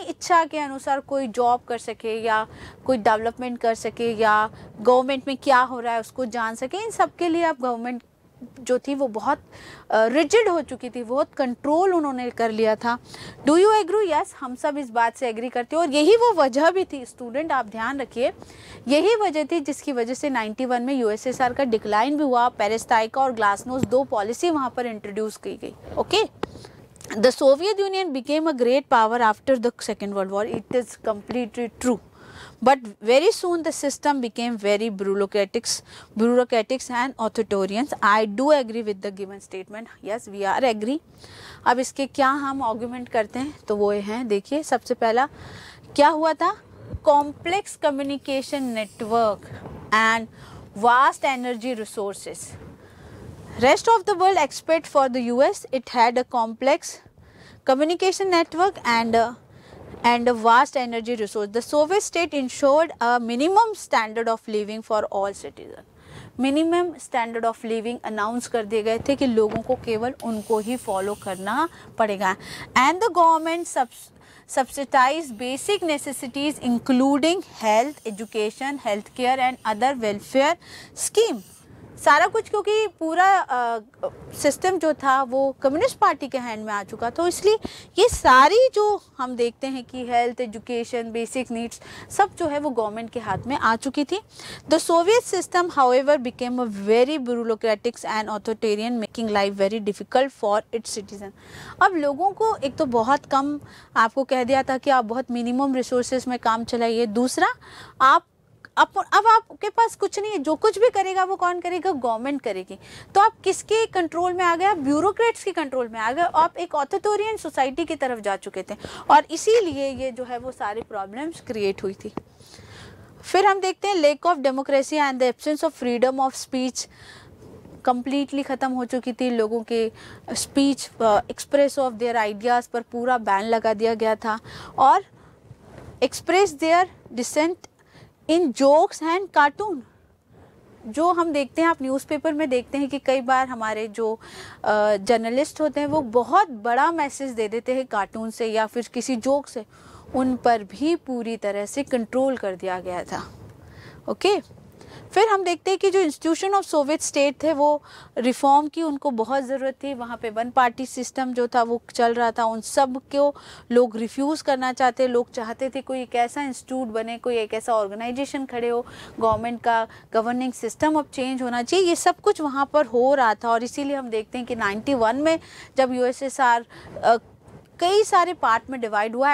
इच्छा के अनुसार कोई जॉब कर सके या कोई डेवलपमेंट कर सके या गवर्नमेंट में क्या हो रहा है उसको जान सके। इन सब के लिए अब गवर्नमेंट जो थी वो बहुत रिजिड हो चुकी थी, बहुत कंट्रोल उन्होंने कर लिया था। Do you agree? यस, हम सब इस बात से एग्री करते हैं। और यही वो वजह भी थी स्टूडेंट, आप ध्यान रखिए, यही वजह थी जिसकी वजह से 91 में यूएसएसआर का डिक्लाइन भी हुआ। पेरिस्टाइका और ग्लासनोस्ट 2 पॉलिसी वहाँ पर इंट्रोड्यूस की गई। Okay, The Soviet Union became a great power after the Second World War. It is completely true. But very soon the system became very bureaucratic and authoritarian. I do agree with the given statement. Yes, we are agree. अब इसके क्या हम argument करते हैं तो वो हैं, देखिए, सबसे पहला क्या हुआ था, complex communication network and vast energy resources. Rest of the world, except for the US, it had a complex communication network and a vast energy resource. The Soviet state ensured a minimum standard of living for all citizens. Minimum standard of living announce कर दिए गए थे कि लोगों को केवल उनको ही follow करना पड़ेगा. And the government subsidize basic necessities including health, education, healthcare and other welfare scheme. सारा कुछ, क्योंकि पूरा सिस्टम जो था वो कम्युनिस्ट पार्टी के हैंड में आ चुका था, इसलिए ये सारी जो हम देखते हैं कि हेल्थ, एजुकेशन, बेसिक नीड्स सब जो है वो गवर्नमेंट के हाथ में आ चुकी थी. The Soviet system however became a very bureaucratic and authoritarian, making life very difficult for its citizen. अब लोगों को एक तो बहुत कम आपको कह दिया था कि आप बहुत मिनिमम रिसोर्सेज में काम चलाइए. दूसरा, अब आपके पास कुछ नहीं है, जो कुछ भी करेगा वो कौन करेगा, गवर्नमेंट करेगी. तो आप किसके कंट्रोल में आ गए, आप ब्यूरोक्रेट्स के कंट्रोल में आ गए, आप एक ऑथोरिटेरियन सोसाइटी की तरफ जा चुके थे और इसीलिए ये जो है वो सारी प्रॉब्लम्स क्रिएट हुई थी. फिर हम देखते हैं lack of democracy and the absence of freedom of speech. Completely ख़त्म हो चुकी थी, लोगों के speech, express of their ideas पर पूरा बैन लगा दिया गया था और express their dissent in jokes and cartoon. जो हम देखते हैं, आप न्यूज़पेपर में देखते हैं कि कई बार हमारे जो जर्नलिस्ट होते हैं वो बहुत बड़ा मैसेज दे देते हैं कार्टून से या फिर किसी जोक से, उन पर भी पूरी तरह से कंट्रोल कर दिया गया था. ओके, फिर हम देखते हैं कि जो इंस्टीट्यूशन ऑफ सोवियत स्टेट थे वो रिफॉर्म की उनको बहुत ज़रूरत थी. वहाँ पे वन पार्टी सिस्टम जो था वो चल रहा था, उन सब को लोग रिफ्यूज़ करना चाहते. लोग चाहते थे कोई एक ऐसा इंस्टीट्यूट बने, कोई एक ऐसा ऑर्गेनाइजेशन खड़े हो, गवर्नमेंट का गवर्निंग सिस्टम अब चेंज होना चाहिए. ये सब कुछ वहाँ पर हो रहा था और इसीलिए हम देखते हैं कि 91 में जब यूएसएसआर कई सारे पार्ट में डिवाइड हुआ,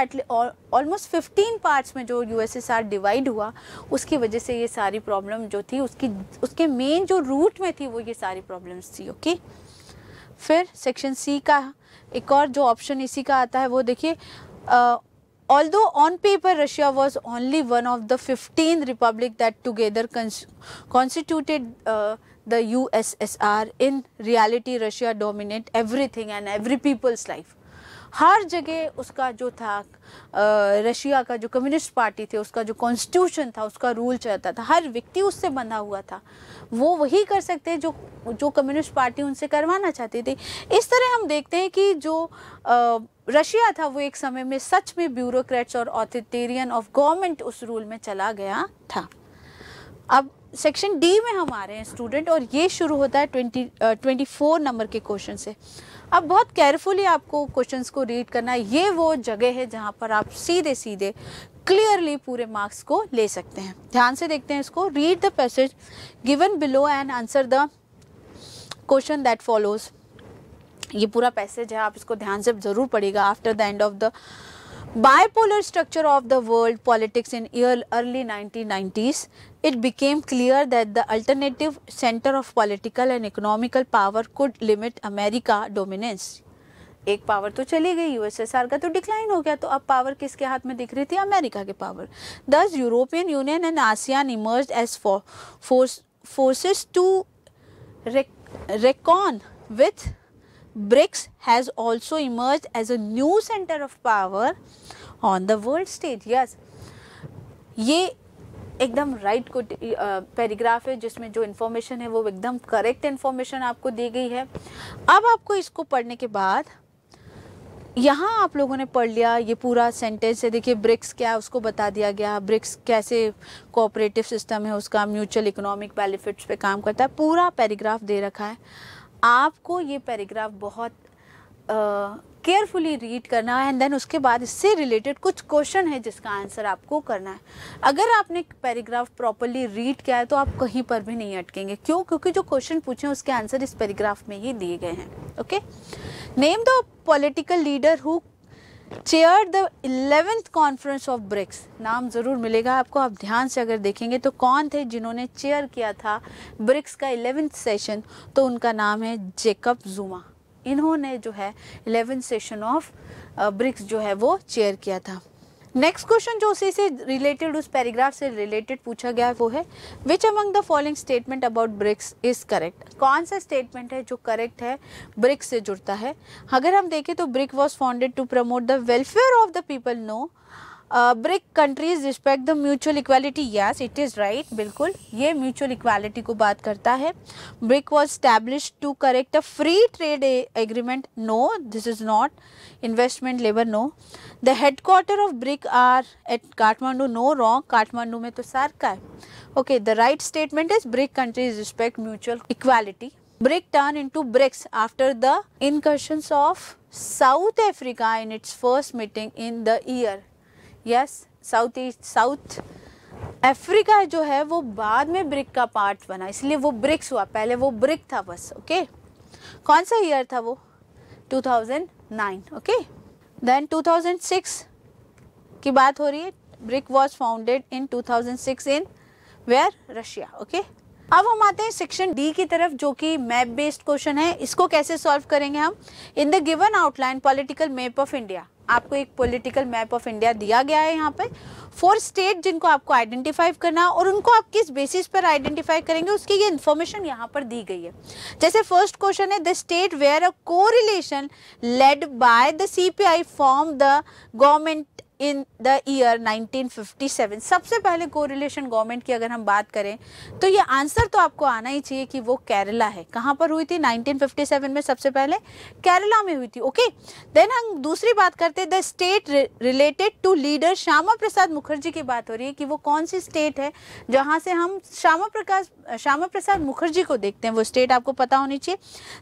ऑलमोस्ट 15 पार्ट्स में जो यूएसएसआर डिवाइड हुआ, उसकी वजह से ये सारी प्रॉब्लम जो थी उसके मेन जो रूट में थी वो ये सारी प्रॉब्लम्स थी. ओके, फिर सेक्शन सी का एक और जो ऑप्शन इसी का आता है वो देखिए, although on paper Russia was only one of the 15 republic that together constituted the USSR, in reality Russia dominate everything and every people's life. हर जगह उसका जो था रशिया का जो कम्युनिस्ट पार्टी थे उसका जो कॉन्स्टिट्यूशन था उसका रूल चलता था. हर व्यक्ति उससे बंधा हुआ था, वो वही कर सकते हैं जो कम्युनिस्ट पार्टी उनसे करवाना चाहती थी. इस तरह हम देखते हैं कि जो रशिया था वो एक समय में सच में ब्यूरोक्रेट्स और ऑथोरिटेरियन ऑफ गवर्नमेंट उस रूल में चला गया था. अब सेक्शन डी में हम आ रहे हैं स्टूडेंट और ये शुरू होता है 24 नंबर के क्वेश्चन से. अब बहुत केयरफुली आपको क्वेश्चंस को रीड करना है. ये वो जगह है जहाँ पर आप सीधे क्लियरली पूरे मार्क्स को ले सकते हैं. ध्यान से देखते हैं इसको. Read the passage given below and answer the question that follows. ये पूरा पैसेज है, आप इसको ध्यान से ज़रूर पढ़िएगा. After the end of the bipolar structure of the world politics in early 1990s, it became clear that the alternative center of political and economical power could limit America dominance. एक power तो चली गई, USSR का तो decline हो गया, तो अब पावर किसके हाथ में दिख रही थी, अमेरिका के power. Thus European Union and ASEAN emerged as forces to reckon with BRICS has also emerged as a new center of power on the world stage. Yes, ये एकदम राइट को पैराग्राफ है जिसमें जो इन्फॉर्मेशन है वो एकदम करेक्ट इन्फॉर्मेशन आपको दी गई है। अब आपको इसको पढ़ने के बाद यहाँ आप लोगों ने पढ़ लिया ये पूरा सेंटेंस है। देखिए ब्रिक्स क्या है उसको बता दिया गया, ब्रिक्स कैसे कोऑपरेटिव सिस्टम है उसका, म्यूचुअल इकोनॉमिक बेनिफिट्स पे काम करता है, पूरा पैराग्राफ दे रखा है। आपको ये पैराग्राफ बहुत केयरफुली रीड करना है एंड देन उसके बाद इससे रिलेटेड कुछ क्वेश्चन है जिसका आंसर आपको करना है। अगर आपने पैराग्राफ प्रॉपरली रीड किया है तो आप कहीं पर भी नहीं अटकेंगे। क्यों? क्योंकि जो क्वेश्चन पूछे उसके आंसर इस पैराग्राफ में ही दिए गए हैं। Okay, name the political leader who chair the 11th conference of BRICS. नाम जरूर मिलेगा आपको, आप ध्यान से अगर देखेंगे तो कौन थे जिन्होंने चेयर किया था ब्रिक्स का 11th सेशन, तो उनका नाम है जेकब जुमा। इन्होंने जो है 11th सेशन ऑफ ब्रिक्स जो है वो चेयर किया था। नेक्स्ट क्वेश्चन जो उसी से रिलेटेड, उस पैराग्राफ से रिलेटेड पूछा गया है वो है which among the following statement about BRICS is correct. कौन सा स्टेटमेंट है जो करेक्ट है, ब्रिक्स से जुड़ता है। अगर हम देखें तो BRIC was founded to promote the welfare of the people. No, BRIC countries respect the mutual equality. Yes, it is right, बिल्कुल ये म्यूचुअल इक्वालिटी को बात करता है। BRIC was establish to correct a free trade agreement. No, this is not. Investment labour. No. The headquarter of BRIC are at Kathmandu. No, wrong, Kathmandu में तो SAARC का है। Okay, the right statement is brick countries respect mutual equality. BRIC turned into BRICS after the incursions of South Africa in its first meeting in the year. Yes, south Africa जो है वो बाद में brick का part बना, इसलिए वो BRICS हुआ, पहले वो ब्रिक था बस। ओके, कौन सा ईयर था वो? 2009। ओके, देन 2006 की बात हो रही है। BRIC was founded in 2006 in where? Russia. Okay, अब हम आते हैं सेक्शन डी की तरफ जो कि मैप बेस्ड क्वेश्चन है। इसको कैसे सॉल्व करेंगे हम? In the given outline political map of India, आपको एक पॉलिटिकल मैप ऑफ इंडिया दिया गया है यहाँ पे 4 स्टेट जिनको आपको आइडेंटिफाई करना है और उनको आप किस बेसिस पर आइडेंटिफाई करेंगे उसकी ये इन्फॉर्मेशन यहाँ पर दी गई है। जैसे फर्स्ट क्वेश्चन है the state where a correlation led by the CPI form the government in the year 1957। सबसे पहले कोरिलेशन गवर्नमेंट की अगर हम बात करें तो ये आंसर तो आपको आना ही चाहिए कि वो केरला है। कहाँ पर हुई थी? 1957 में सबसे पहले केरला में हुई थी। ओके, देन हम दूसरी बात करते हैं the state related to leader Shyama Prasad Mukherjee की बात हो रही है कि वो कौन सी स्टेट है जहाँ से हम श्यामा प्रसाद मुखर्जी को देखते हैं, वो स्टेट आपको पता होनी चाहिए।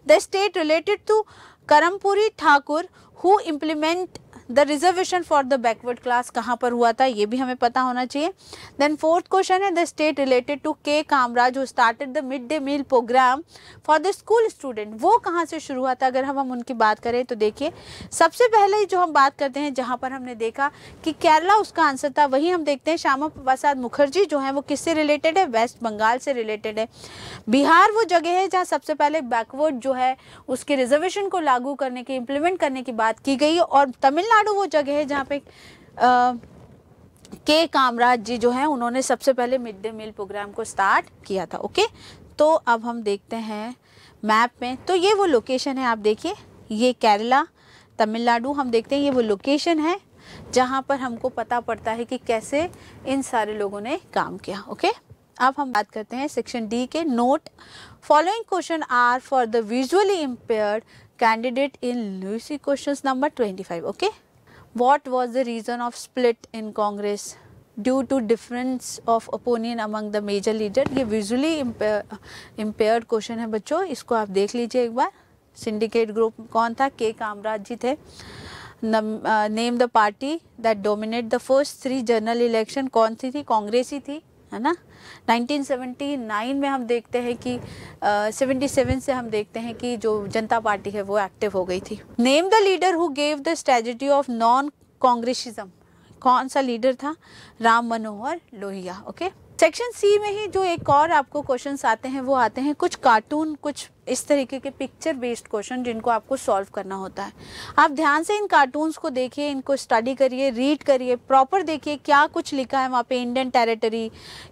The state related to Karampuri Thakur who implement the reservation for the backward class, कहाँ पर हुआ था ये भी हमें पता होना चाहिए। देन फोर्थ क्वेश्चन है the state related to K Kamaraj who started the mid day meal programme for the school student, वो कहाँ से शुरू हुआ था? अगर हम उनकी बात करें तो देखिए सबसे पहले जो हम बात करते हैं जहाँ पर हमने देखा कि केरला उसका आंसर था, वही हम देखते हैं श्यामा प्रसाद मुखर्जी जो है वो किससे रिलेटेड है? वेस्ट बंगाल से रिलेटेड है। बिहार वो जगह है जहाँ सबसे पहले बैकवर्ड जो है उसके रिजर्वेशन को लागू करने की, इम्प्लीमेंट करने की बात की गई, और तमिलनाडु वो जगह है जहाँ पे के कामराज जी जो हैं उन्होंने सबसे पहले मिड डे मील प्रोग्राम को स्टार्ट किया था। ओके, तो अब हम देखते हैं मैप में, तो ये वो लोकेशन है, आप देखिए ये केरला तमिलनाडु, हम देखते हैं ये वो लोकेशन है जहाँ पर हमको पता पड़ता है कि कैसे इन सारे लोगों ने काम किया। ओके, अब हम बात करते हैं सेक्शन डी के। Note following question are for the visually impaired candidate in लुसी। Question number 25। Okay, what was the reason of split in Congress due to difference of opinion among the major leader? ये visually impaired question है बच्चों, इसको आप देख लीजिए एक बार। Syndicate group कौन था? के कामराज जी थे। Name the party that dominate the first 3 general election, कौन सी थी? कांग्रेस ही थी, है ना। 1979 में हम देखते हैं कि 77 से हम देखते हैं कि जो जनता पार्टी है वो एक्टिव हो गई थी। Name the leader who gave the strategy of non Congressism, कौन सा लीडर था? Ram Manohar Lohia. Okay, section C में ही जो एक और आपको क्वेश्चंस आते हैं वो आते हैं कुछ कार्टून, कुछ इस तरीके के पिक्चर बेस्ड क्वेश्चन जिनको आपको सॉल्व करना होता है। आप ध्यान से इन कार्टून्स को देखिए, इनको स्टडी करिए, रीड करिए, प्रॉपर देखिए क्या कुछ लिखा है वहाँ पे, इंडियन टेरिटरी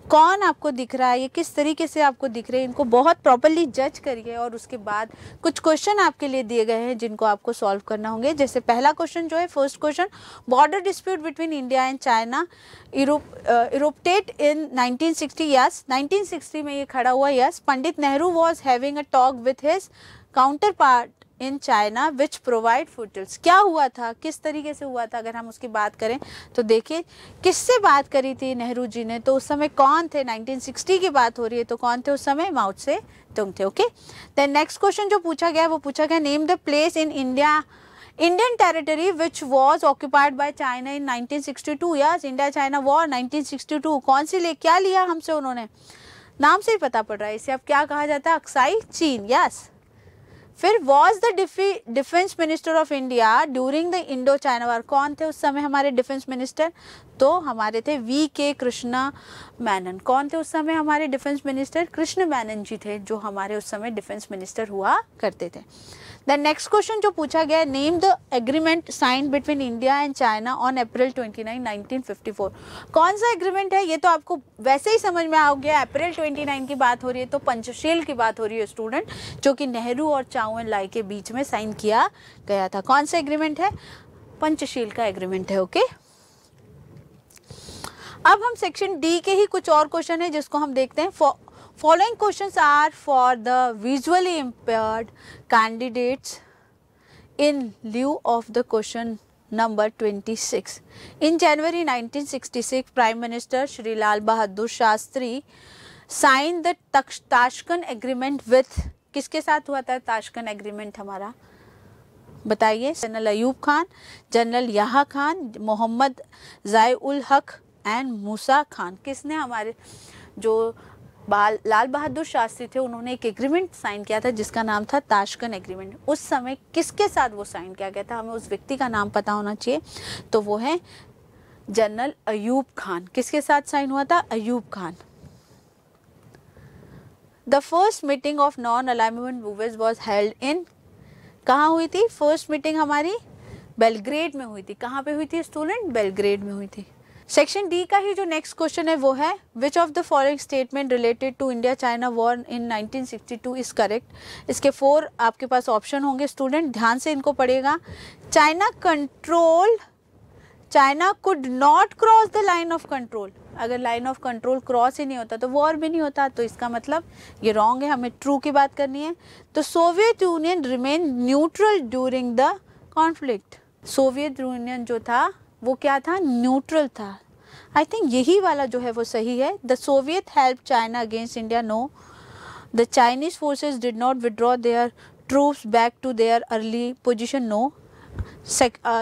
कौन आपको दिख रहा है, ये किस तरीके से आपको दिख रहे हैं, इनको बहुत प्रॉपरली जज करिए। और उसके बाद कुछ क्वेश्चन आपके लिए दिए गए हैं जिनको आपको सॉल्व करना होंगे। जैसे पहला क्वेश्चन जो है, first question, border dispute between India and China erupted in 1960। Yes, 1960 में ये खड़ा हुआ। Yes, Pandit Nehru was having a talk with his counterpart in China which provide फुटल्स। क्या हुआ था, किस तरीके से हुआ था, अगर हम उसकी बात करें तो देखिए किससे बात करी थी नेहरू जी ने, तो उस समय कौन थे, 1960 की बात हो रही है, तो कौन थे उस समय, माओ त्से तुंग थे। ओके, देन नेक्स्ट क्वेश्चन जो पूछा गया वो पूछा गया, name the place in Indian territory which was occupied by China in 1962। Yes, India China war 1962, कौन सी ले, क्या लिया हमसे उन्होंने, नाम से ही पता पड़ रहा है, इसे अब क्या कहा जाता है, अक्साई चीन। यस, फिर was the defence minister of India during the Indo China war, कौन थे उस समय हमारे डिफेंस मिनिस्टर, तो हमारे थे वी.के. कृष्णा मैनन। कौन थे उस समय हमारे डिफेंस मिनिस्टर, कृष्ण मैनन जी थे, जो हमारे उस समय डिफेंस मिनिस्टर हुआ करते थे। द नेक्स्ट क्वेश्चन जो पूछा गया, name the agreement signed between India and China on April 29, 1954। कौन सा एग्रीमेंट है, ये तो आपको वैसे ही समझ में आ गया, अप्रैल 29 की बात हो रही है, तो पंचशील की बात हो रही है स्टूडेंट, जो कि नेहरू और चाउ एन लाई के बीच में साइन किया गया था। कौन सा एग्रीमेंट है, पंचशील का एग्रीमेंट है। ओके, अब हम सेक्शन डी के ही कुछ और क्वेश्चन है जिसको हम देखते हैं। Following questions are for the visually impaired candidates in lieu of the question number 26. In January 1966, Prime Minister Shri Lal Bahadur Shastri signed the Tashkent Agreement with, किसके साथ हुआ था ताशकंद एग्रीमेंट हमारा, बताइए, जनरल अयूब खान, जनरल याहा खान, मोहम्मद ज़ाई-उल हक and मूसा खान। किसने, हमारे जो लाल बहादुर शास्त्री थे, उन्होंने एक एग्रीमेंट साइन किया था जिसका नाम था ताशकंद एग्रीमेंट। उस समय किसके साथ वो साइन किया गया था, हमें उस व्यक्ति का नाम पता होना चाहिए, तो वो है जनरल अयूब खान। किसके साथ साइन हुआ था, Ayub Khan. The first meeting of non alignment movement was held in, कहाँ हुई थी फर्स्ट मीटिंग हमारी, बेलग्रेड में हुई थी। कहाँ पे हुई थी स्टूडेंट, बेलग्रेड में हुई थी। सेक्शन डी का ही जो नेक्स्ट क्वेश्चन है वो है, which of the following statement related to India China war in 1962 is correct. इसके 4 आपके पास ऑप्शन होंगे स्टूडेंट, ध्यान से इनको पढ़िएगा। China could not cross the line of control, अगर लाइन ऑफ कंट्रोल क्रॉस ही नहीं होता तो वॉर भी नहीं होता, तो इसका मतलब ये रॉन्ग है, हमें ट्रू की बात करनी है। तो Soviet Union remain neutral during the conflict, Soviet union जो था वो क्या था, न्यूट्रल था। आई थिंक यही वाला जो है वो सही है। The Soviet help China against India, no. The Chinese forces did not withdraw their troops back to their early position, no.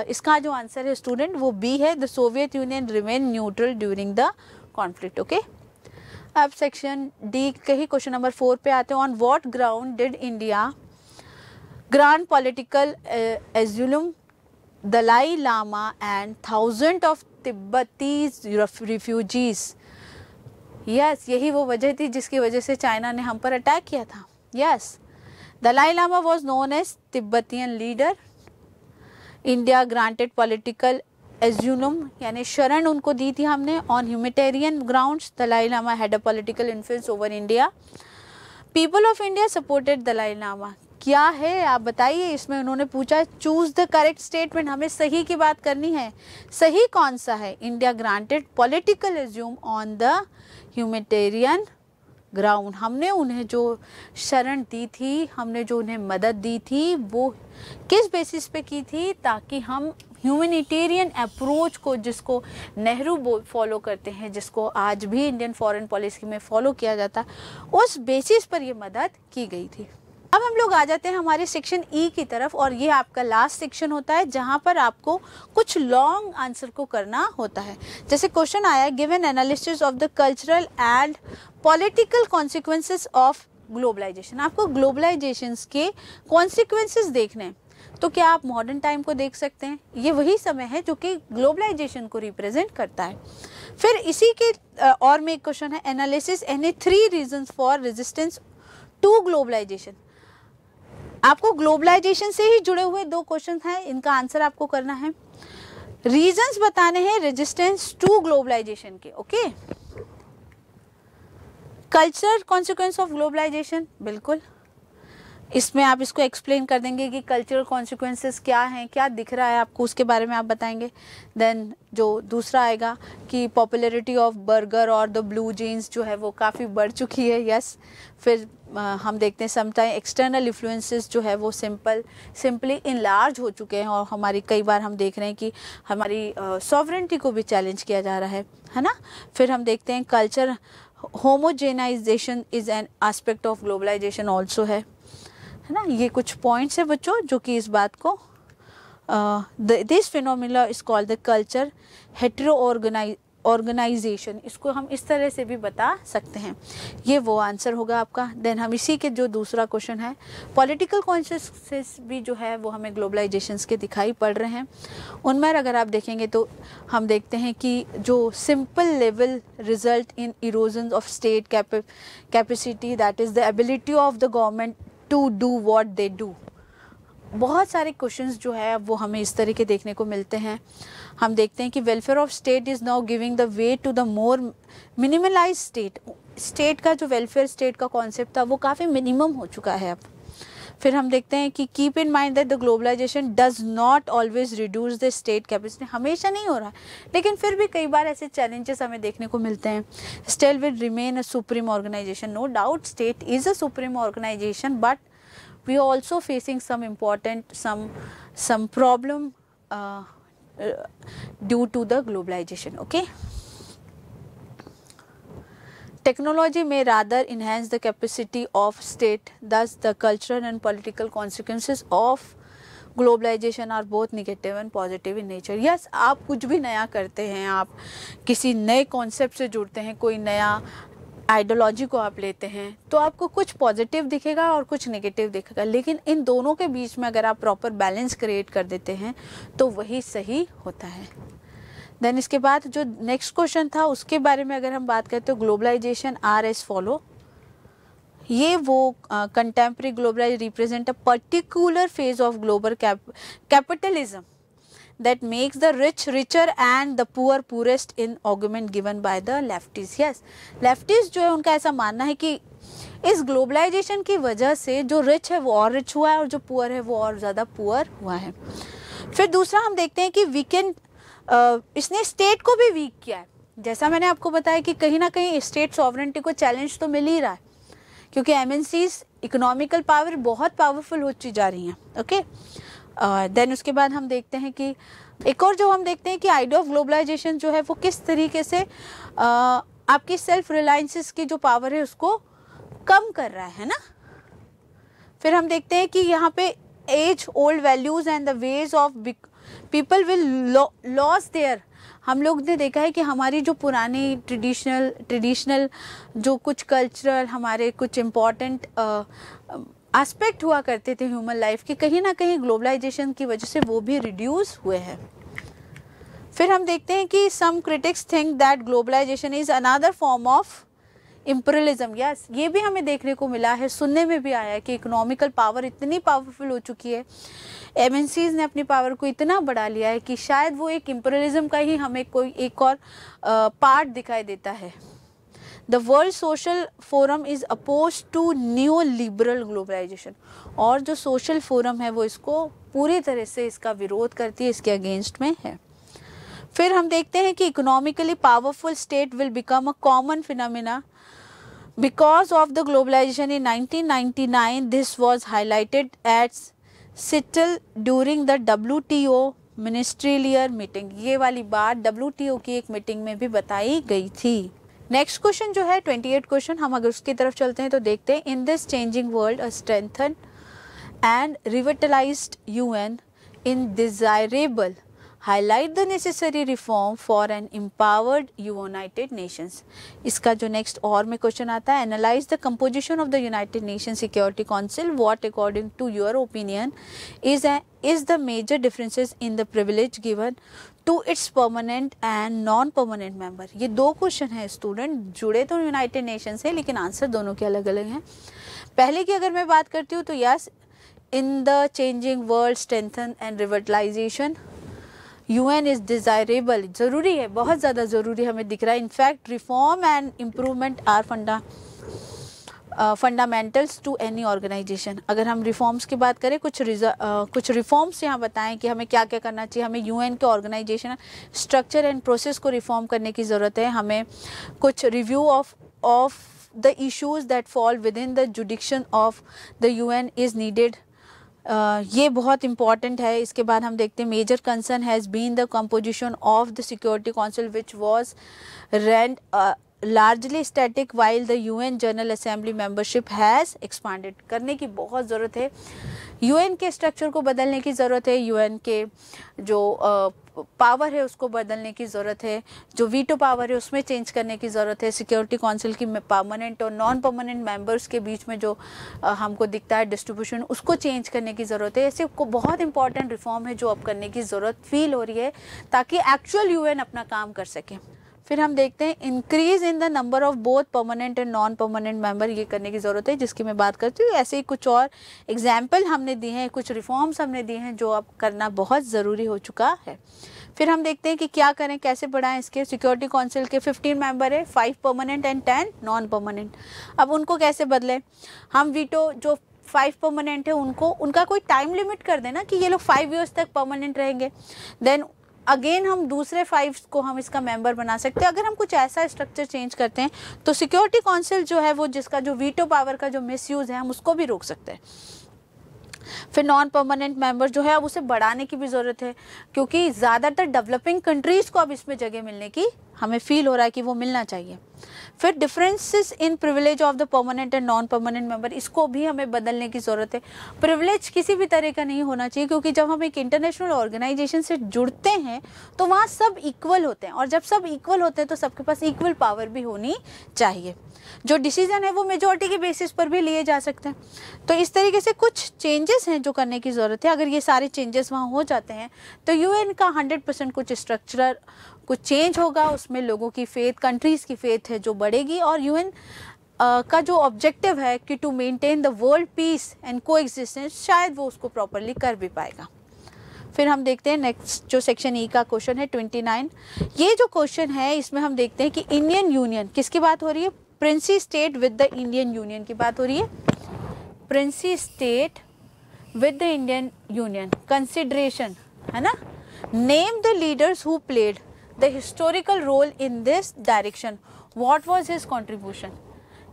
इसका जो आंसर है स्टूडेंट वो बी है, the Soviet Union remain neutral during the conflict. Okay, अब section D के ही question number 4 पे आते हैं। On what ground did India grant political asylum Dalai Lama and thousands of Tibetis refugees? Yes, यही वो वजह थी जिसकी वजह से चाइना ने हम पर अटैक किया था। Yes, Dalai Lama was known as Tibetan leader. India granted political asylum, यानी शरण उनको दी थी हमने on humanitarian grounds. Dalai Lama had a political influence over India. People of India supported Dalai Lama. क्या है आप बताइए, इसमें उन्होंने पूछा चूज द करेक्ट स्टेटमेंट, हमें सही की बात करनी है। सही कौन सा है, India granted political assume on the humanitarian ground, हमने उन्हें जो शरण दी थी, हमने जो उन्हें मदद दी थी वो किस बेसिस पे की थी, ताकि हम ह्यूमैनिटेरियन अप्रोच को, जिसको नेहरू फॉलो करते हैं, जिसको आज भी इंडियन फॉरेन पॉलिसी में फॉलो किया जाता, उस बेसिस पर ये मदद की गई थी। अब हम लोग आ जाते हैं हमारे सेक्शन ई की तरफ, और ये आपका लास्ट सेक्शन होता है जहां पर आपको कुछ लॉन्ग आंसर को करना होता है। जैसे क्वेश्चन आया, give an analysis of the cultural and political consequences of globalisation. आपको ग्लोबलाइजेशन के कॉन्सिक्वेंसेस देखने हैं, तो क्या आप मॉडर्न टाइम को देख सकते हैं, ये वही समय है जो कि ग्लोबलाइजेशन को रिप्रेजेंट करता है। फिर इसी के और में एक क्वेश्चन है, analysis any 3 reasons for resistance to globalisation. आपको ग्लोबलाइजेशन से ही जुड़े हुए 2 क्वेश्चन हैं, इनका आंसर आपको करना है। रीजंस बताने हैं रेजिस्टेंस टू ग्लोबलाइजेशन के। Okay, cultural consequence of globalisation, बिल्कुल इसमें आप इसको एक्सप्लेन कर देंगे कि कल्चरल कॉन्सिक्वेंसेस क्या हैं, क्या दिख रहा है आपको, उसके बारे में आप बताएंगे। देन जो दूसरा आएगा कि पॉपुलैरिटी ऑफ बर्गर और द ब्लू जीन्स जो है वो काफ़ी बढ़ चुकी है। यस, फिर हम देखते हैं समटाइम एक्सटर्नल इन्फ्लुएंसेस जो है वो सिंपली इनलार्ज हो चुके हैं और हमारी कई बार हम देख रहे हैं कि हमारी सॉवरेंटी को भी चैलेंज किया जा रहा है ना। फिर हम देखते हैं culture homogenisation is an aspect of globalisation also है ना। ये कुछ पॉइंट्स है बच्चों जो कि इस बात को this phenomena is called the culture hetero organisation, इसको हम इस तरह से भी बता सकते हैं। ये वो आंसर होगा आपका। देन हम इसी के जो दूसरा क्वेश्चन है, पॉलिटिकल कॉन्शियसनेस भी जो है वो हमें ग्लोबलाइजेशंस के दिखाई पड़ रहे हैं। उनमें अगर आप देखेंगे तो हम देखते हैं कि जो simple level result in erosion of state capacity, that is the ability of the government to do what they do. बहुत सारे क्वेश्चंस जो है वो हमें इस तरह के देखने को मिलते हैं। हम देखते हैं कि welfare of state is now giving the way to the more minimalise state का जो वेलफेयर स्टेट का कॉन्सेप्ट था वो काफ़ी मिनिमम हो चुका है अब। फिर हम देखते हैं कि keep in mind that the globalisation does not always reduce the state capacity, हमेशा नहीं हो रहा है, लेकिन फिर भी कई बार ऐसे चैलेंजेस हमें देखने को मिलते हैं। Still will remain a supreme organisation, no doubt state is a supreme organisation, but we are also facing some important some problem due to the globalization. Okay, technology may rather enhance the capacity of state, thus the cultural and political consequences of globalisation are both negative and positive in nature. Yes, आप कुछ भी नया करते हैं, आप किसी नए concept से जुड़ते हैं, कोई नया आइडियोलॉजी को आप लेते हैं तो आपको कुछ पॉजिटिव दिखेगा और कुछ नेगेटिव दिखेगा, लेकिन इन दोनों के बीच में अगर आप प्रॉपर बैलेंस क्रिएट कर देते हैं तो वही सही होता है। देन इसके बाद जो नेक्स्ट क्वेश्चन था उसके बारे में अगर हम बात करें तो ग्लोबलाइजेशन आर एस फॉलो, ये वो contemporary globalise represent a particular phase of global capitalism that makes the rich richer and the poor poorest in argument given by the lefties. Yes, lefties जो है उनका ऐसा मानना है कि इस ग्लोबलाइजेशन की वजह से जो रिच है वो और रिच हुआ है और जो पुअर है वो और ज़्यादा पुअर हुआ है। फिर दूसरा हम देखते हैं कि वीकेंड इसने स्टेट को भी वीक किया है। जैसा मैंने आपको बताया कि कहीं ना कहीं स्टेट सॉवरेंटी को चैलेंज तो मिल ही रहा है, क्योंकि एमएनसीज इकोनॉमिकल पावर बहुत पावरफुल होती जा रही हैं। ओके, देन उसके बाद हम देखते हैं कि एक और जो हम देखते हैं कि आइडिया ऑफ ग्लोबलाइजेशन जो है वो किस तरीके से आपकी सेल्फ रिलायंसेस की जो पावर है उसको कम कर रहा है ना। फिर हम देखते हैं कि यहाँ पे as old values and the ways of people will lose there. हम लोग ने देखा है कि हमारी जो पुरानी ट्रेडिशनल जो कुछ कल्चरल हमारे कुछ इम्पॉर्टेंट एस्पेक्ट हुआ करते थे ह्यूमन लाइफ के, कहीं ना कहीं ग्लोबलाइजेशन की वजह से वो भी रिड्यूस हुए हैं। फिर हम देखते हैं कि some critics think that globalisation is another form of imperialism. Yes, ये भी हमें देखने को मिला है, सुनने में भी आया है कि इकोनॉमिकल पावर इतनी पावरफुल हो चुकी है, एमएनसीज ने अपनी पावर को इतना बढ़ा लिया है कि शायद वो एक इम्पीरियलिज्म का ही हमें कोई एक और पार्ट दिखाई देता है। The world social forum is oppose to new liberal globalisation, और जो सोशल फोरम है वो इसको पूरी तरह से इसका विरोध करती है, इसके अगेंस्ट में है। फिर हम देखते हैं कि economically powerful state will become a common phenomena because of the globalization in 1999. This was highlighted at Seattle during the WTO ministerial meeting. ये वाली बात WTO की एक मीटिंग में भी बताई गई थी। नेक्स्ट क्वेश्चन जो है 28 क्वेश्चन, हम अगर उसकी तरफ चलते हैं तो देखते हैं in this changing world a strengthen and revitalised UN in desirable highlight the necessary reform for an empowered United Nations. इसका जो नेक्स्ट और में क्वेश्चन आता है, analyze the composition of the United Nations Security Council. What according to your opinion is the major differences in the privilege given to its permanent and non-permanent member? ये दो question है student, जुड़े तो United nation से लेकिन answer दोनों के अलग अलग हैं। पहले की अगर मैं बात करती हूँ तो yes, in the changing world strengthen and revitalisation, UN is desirable, ज़रूरी है, बहुत ज़्यादा ज़रूरी हमें दिख रहा है। In fact reform and improvement are fundamentals to any organisation. अगर हम रिफॉर्म्स की बात करें, कुछ रिफॉर्म्स यहाँ बताएं कि हमें क्या क्या करना चाहिए। हमें UN के ऑर्गेनाइजेशन स्ट्रक्चर एंड प्रोसेस को रिफॉर्म करने की ज़रूरत है। हमें कुछ review of the issues that fall within the jurisdiction of the UN is needed, ये बहुत इंपॉर्टेंट है। इसके बाद हम देखते हैं major concern has been the composition of the security council which was rend largely static while the UN general assembly membership has expanded. करने की बहुत ज़रूरत है, UN के स्ट्रक्चर को बदलने की ज़रूरत है, UN के जो पावर है उसको बदलने की ज़रूरत है, जो वीटो पावर है उसमें चेंज करने की ज़रूरत है। सिक्योरिटी काउंसिल की परमानेंट और नॉन परमानेंट मेंबर्स के बीच में जो हमको दिखता है डिस्ट्रीब्यूशन, उसको चेंज करने की ज़रूरत है। ऐसे को बहुत इंपॉर्टेंट रिफॉर्म है जो अब करने की ज़रूरत फील हो रही है ताकि एक्चुअल UN अपना काम कर सके। फिर हम देखते हैं increase in the number of both permanent and non permanent member, ये करने की ज़रूरत है जिसकी मैं बात करती हूँ। ऐसे ही कुछ और एग्जाम्पल हमने दिए हैं, कुछ रिफॉर्म्स हमने दिए हैं जो अब करना बहुत ज़रूरी हो चुका है। फिर हम देखते हैं कि क्या करें, कैसे बढ़ाएं इसके। सिक्योरिटी काउंसिल के 15 मेंबर है, 5 परमानेंट एंड 10 नॉन परमानेंट। अब उनको कैसे बदलें, हम वीटो जो 5 परमानेंट है उनका कोई टाइम लिमिट कर देना कि ये लोग 5 ईयर्स तक परमानेंट रहेंगे, देन अगेन हम दूसरे 5 को हम इसका मेंबर बना सकते हैं। अगर हम कुछ ऐसा स्ट्रक्चर चेंज करते हैं तो सिक्योरिटी काउंसिल जो है वो जिसका जो वीटो पावर का जो मिसयूज़ है हम उसको भी रोक सकते हैं। फिर नॉन परमानेंट मेंबर जो है अब उसे बढ़ाने की भी ज़रूरत है क्योंकि ज़्यादातर डेवलपिंग कंट्रीज़ को अब इसमें जगह मिलने की हमें फील हो रहा है कि वो मिलना चाहिए। फिर differences in privilege of the permanent and non permanent member, इसको भी हमें बदलने की ज़रूरत है। प्रिविलेज किसी भी तरह का नहीं होना चाहिए क्योंकि जब हम एक इंटरनेशनल ऑर्गेनाइजेशन से जुड़ते हैं तो वहाँ सब इक्वल होते हैं और जब सब इक्वल होते हैं तो सबके पास इक्वल पावर भी होनी चाहिए। जो डिसीजन है वो मेजॉरिटी के बेसिस पर भी लिए जा सकते हैं। तो इस तरीके से कुछ चेंजेस हैं जो करने की ज़रूरत है। अगर ये सारे चेंजेस वहाँ हो जाते हैं तो UN का 100% कुछ स्ट्रक्चरल कुछ चेंज होगा, उसमें लोगों की फेथ, कंट्रीज़ की फेथ है जो बढ़ेगी और UN का जो ऑब्जेक्टिव है कि to maintain the world peace and coexistence, शायद वो उसको प्रॉपरली कर भी पाएगा। फिर हम देखते हैं नेक्स्ट जो सेक्शन ई का क्वेश्चन है 29। ये जो क्वेश्चन है इसमें हम देखते हैं कि इंडियन यूनियन किसकी बात हो रही है, princely state with the Indian union की बात हो रही है। Princely state with the Indian union, consideration है ना। Name the leaders who played the historical role in this direction, what was his contribution,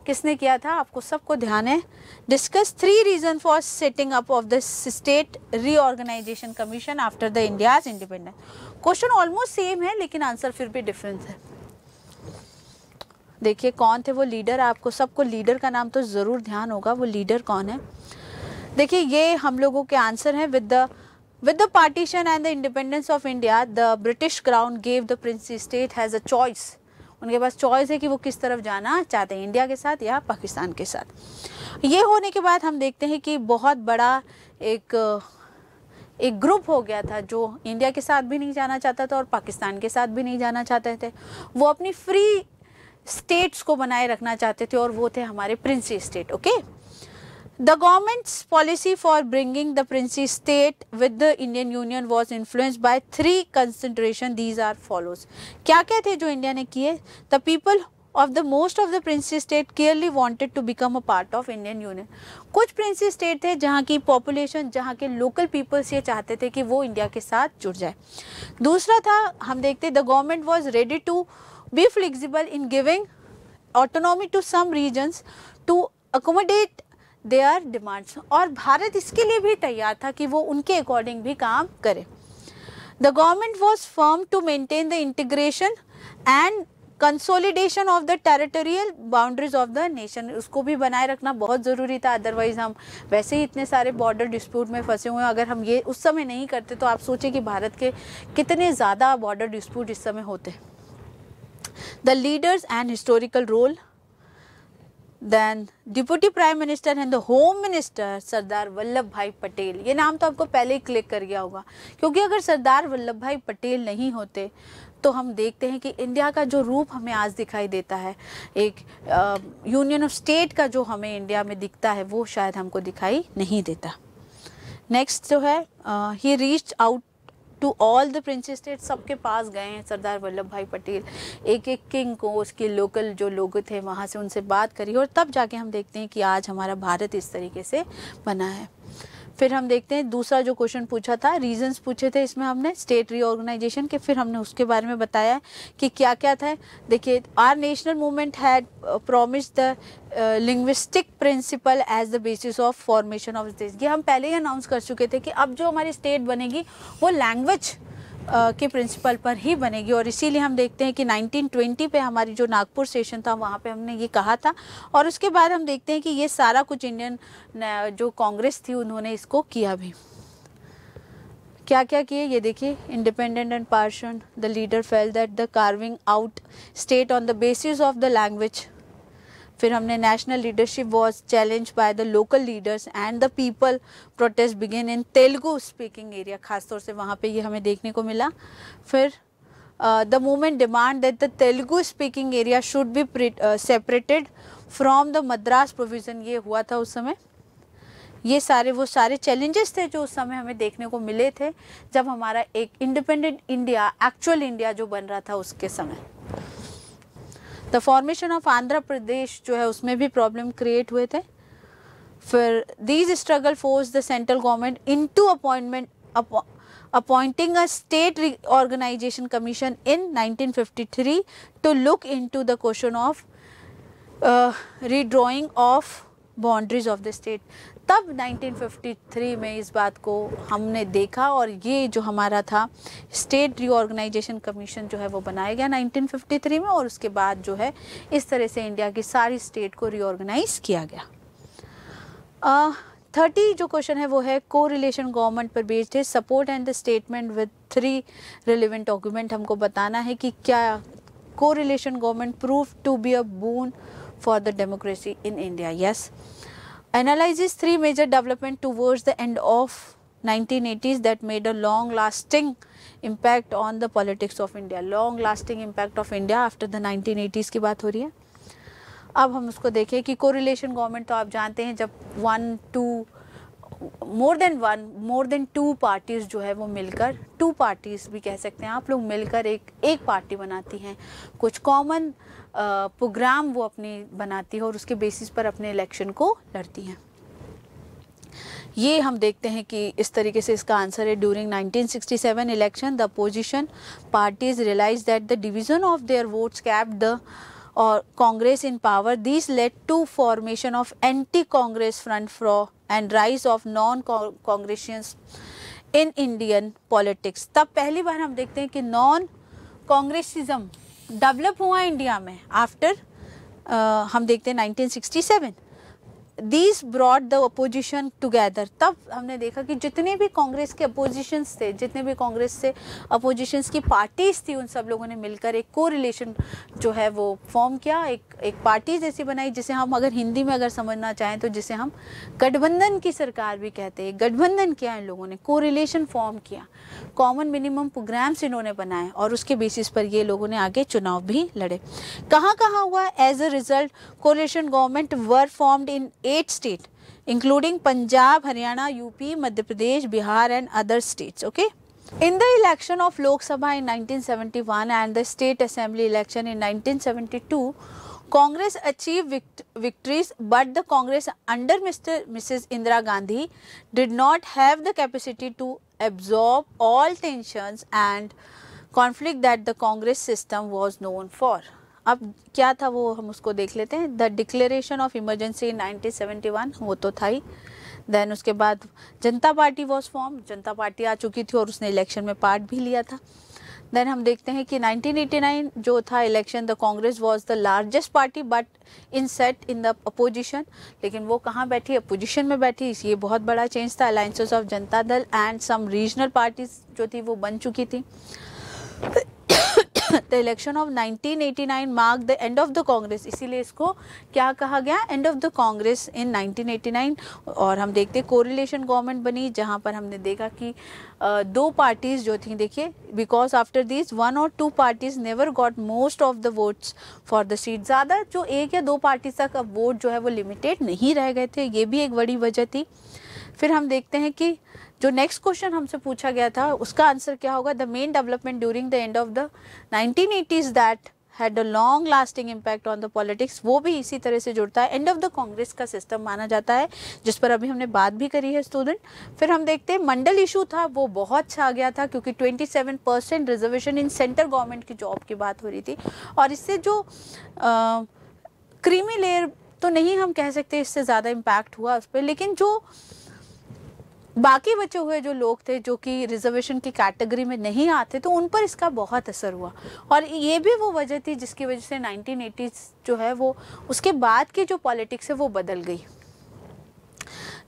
किसने किया था, आपको सबको ध्यान है। Discuss 3 reason for setting up of the state reorganisation commission after the India's independence. Question almost same है लेकिन answer फिर भी डिफरेंस है। देखिए कौन थे वो लीडर, आपको सबको लीडर का नाम तो ज़रूर ध्यान होगा, वो लीडर कौन है। देखिए ये हम लोगों के आंसर हैं। With the partition and the independence of India the British crown gave the princely state has a choice, उनके पास चॉइस है कि वो किस तरफ जाना चाहते हैं, इंडिया के साथ या पाकिस्तान के साथ। ये होने के बाद हम देखते हैं कि बहुत बड़ा एक ग्रुप हो गया था जो इंडिया के साथ भी नहीं जाना चाहता था और पाकिस्तान के साथ भी नहीं जाना चाहते थे। वो अपनी फ्री स्टेट्स को बनाए रखना चाहते थे और वो थे हमारे princely state. Okay, the government's policy for bringing the princely state with the Indian union was influenced by 3 consideration, these are follows. क्या क्या थे जो इंडिया ने किए। The people of the most of the princely state clearly wanted to become a part of Indian union. कुछ princely state थे जहाँ की पॉपुलेशन, जहाँ के लोकल पीपल्स ये चाहते थे कि वो इंडिया के साथ जुड़ जाए। दूसरा था, हम देखते the government was ready to be flexible in giving autonomy to some regions to accommodate their demands, और भारत इसके लिए भी तैयार था कि वो उनके अकॉर्डिंग भी काम करे। The government was firm to maintain the integration and consolidation of the territorial boundaries of the nation, उसको भी बनाए रखना बहुत ज़रूरी था, अदरवाइज हम वैसे ही इतने सारे बॉर्डर डिस्प्यूट में फंसे हुए हैं। अगर हम ये उस समय नहीं करते तो आप सोचें कि भारत के कितने ज़्यादा बॉर्डर डिस्प्यूट इस समय होते हैं। The leaders and historical role, then Deputy Prime Minister and the Home Minister Sardar Vallabh भाई पटेल। ये नाम तो आपको पहले ही क्लिक कर गया होगा क्योंकि अगर सरदार वल्लभ भाई पटेल नहीं होते तो हम देखते हैं कि इंडिया का जो रूप हमें आज दिखाई देता है, एक यूनियन ऑफ स्टेट का जो हमें इंडिया में दिखता है, वो शायद हमको दिखाई नहीं देता। नेक्स्ट जो है he reached out to all the princes state, सबके पास गए हैं सरदार वल्लभ भाई पटेल, एक एक किंग को, उसके लोकल जो लोग थे वहाँ से उनसे बात करी, और तब जाके हम देखते हैं कि आज हमारा भारत इस तरीके से बना है। फिर हम देखते हैं दूसरा जो क्वेश्चन पूछा था, रीजंस पूछे थे इसमें हमने स्टेट रीऑर्गेनाइजेशन के, फिर हमने उसके बारे में बताया कि क्या क्या था। देखिए, our national movement had promised the linguistic principle as the basis of formation of state. ये हम पहले ही अनाउंस कर चुके थे कि अब जो हमारी स्टेट बनेगी वो लैंग्वेज के प्रिंसिपल पर ही बनेगी, और इसीलिए हम देखते हैं कि 1920 पे हमारी जो नागपुर सेशन था वहाँ पे हमने ये कहा था। और उसके बाद हम देखते हैं कि ये सारा कुछ इंडियन जो कांग्रेस थी उन्होंने इसको किया भी। क्या क्या किए ये देखिए, independent and partition, the leader felt that the carving out state on the basis of the language. फिर हमने national leadership was challenge by the local leaders and the people protest begin in Telugu speaking area, खासतौर से वहाँ पे ये हमें देखने को मिला। फिर the movement demand that the Telugu speaking area should be separated from the Madras provision, ये हुआ था उस समय। ये वो सारे चैलेंजेस थे जो उस समय हमें देखने को मिले थे जब हमारा एक इंडिपेंडेंट इंडिया, एक्चुअल इंडिया जो बन रहा था उसके समय। The formation of Andhra Pradesh जो है उसमें भी प्रॉब्लम क्रिएट हुए थे। फिर these struggle force the central government into appointing a state organisation commission in 1953 to look into the question of redrawing of boundaries of the state. तब 1953 में इस बात को हमने देखा, और ये जो हमारा था स्टेट रीऑर्गेनाइजेशन कमीशन जो है वो बनाया गया 1953 में, और उसके बाद जो है इस तरह से इंडिया की सारी स्टेट को रीऑर्गेनाइज किया गया। 30 जो क्वेश्चन है वो है को रिलेशन गवर्नमेंट पर बेस्ड है, support and the statement with 3 relevant document. हमको बताना है कि क्या coalition government prove to be a boon for the democracy in India. Yes. Analyzes 3 major development towards the end of 1980s that made a long-lasting impact on the politics of India. Long-lasting impact of India after the 1980s की बात हो रही है। अब हम उसको देखें कि कोरिलेशन गवर्नमेंट, तो आप जानते हैं जब मोर देन टू पार्टीज जो है वो मिलकर, 2 पार्टीज भी कह सकते हैं आप लोग, मिलकर एक पार्टी बनाती हैं, कुछ कॉमन प्रोग्राम वो अपनी बनाती है और उसके बेसिस पर अपने इलेक्शन को लड़ती हैं। ये हम देखते हैं कि इस तरीके से इसका आंसर है। During 1967 election the opposition parties realise that the division of their votes kept the और Congress in power. This led to formation of anti Congress front फ्रॉ एंड राइज ऑफ नॉन कांग्रेसियंस इन इंडियन पॉलिटिक्स। तब पहली बार हम देखते हैं कि नॉन कांग्रेसिज्म डेवलप हुआ इंडिया में आफ्टर हम देखते हैं 1967। These brought the opposition together। तब हमने देखा कि जितने भी कांग्रेस के अपोजिशंस थे, जितने भी कांग्रेस से अपोजिशंस की पार्टीज थी, उन सब लोगों ने मिलकर एक कोरिलेशन जो है वो फॉर्म किया, एक पार्टी जैसी बनाई, जिसे हम अगर हिंदी में अगर समझना चाहें तो जिसे हम गठबंधन की सरकार भी कहते हैं। गठबंधन किया इन लोगों ने, कोरिलेशन फॉर्म किया, कॉमन मिनिमम प्रोग्राम्स इन्होंने बनाए और उसके बेसिस पर ये लोगों ने आगे चुनाव भी लड़े। कहाँ कहाँ हुआ? As a result coalition government were formed in 8 states including Punjab, Haryana, UP, Madhya Pradesh, Bihar and other states. Okay. In the election of Lok Sabha in 1971 and the State Assembly election in 1972, Congress achieved victories, but the Congress under Mrs. Indira Gandhi did not have the capacity to absorb all tensions and conflict that the Congress system was known for. अब क्या था वो हम उसको देख लेते हैं। The declaration of emergency in 1971 वो तो था ही। देन उसके बाद जनता party was form, Janata party आ चुकी थी और उसने इलेक्शन में पार्ट भी लिया था। देन हम देखते हैं कि 1989 जो था election, the Congress was the largest party but in set in the opposition. लेकिन वो कहाँ बैठी? अपोजिशन में बैठी। ये बहुत बड़ा चेंज था। Alliances of Janata Dal and some regional parties जो थी वो बन चुकी थी। The election of 1989 marked the end of the Congress, इसीलिए इसको क्या कहा गया? End of the Congress in 1989। और हम देखते कोरिलेशन गवर्नमेंट बनी जहाँ पर हमने देखा कि 2 पार्टीज जो थी, देखिए, because after this 1 or 2 parties never got most of the votes for the seat. ज़्यादा जो 1 या 2 पार्टी तक अब वोट जो है वो लिमिटेड नहीं रह गए थे, ये भी एक बड़ी वजह थी। फिर हम देखते हैं कि जो नेक्स्ट क्वेश्चन हमसे पूछा गया था उसका आंसर क्या होगा, the main development during the end of the 1980s that had a long lasting impact on the politics, वो भी इसी तरह से जुड़ता है। एंड ऑफ द कांग्रेस का सिस्टम माना जाता है, जिस पर अभी हमने बात भी करी है स्टूडेंट। फिर हम देखते हैं मंडल इशू था, वो बहुत छा गया था क्योंकि 27% रिजर्वेशन इन सेंट्रल गवर्नमेंट की जॉब की बात हो रही थी, और इससे जो क्रीमी लेयर तो नहीं हम कह सकते इससे ज़्यादा इम्पैक्ट हुआ उस पर, लेकिन जो बाकी बचे हुए जो लोग थे जो कि रिजर्वेशन की कैटेगरी में नहीं आते, तो उन पर इसका बहुत असर हुआ। और ये भी वो वजह थी जिसकी वजह से 1980s जो है वो उसके बाद की जो पॉलिटिक्स है वो बदल गई।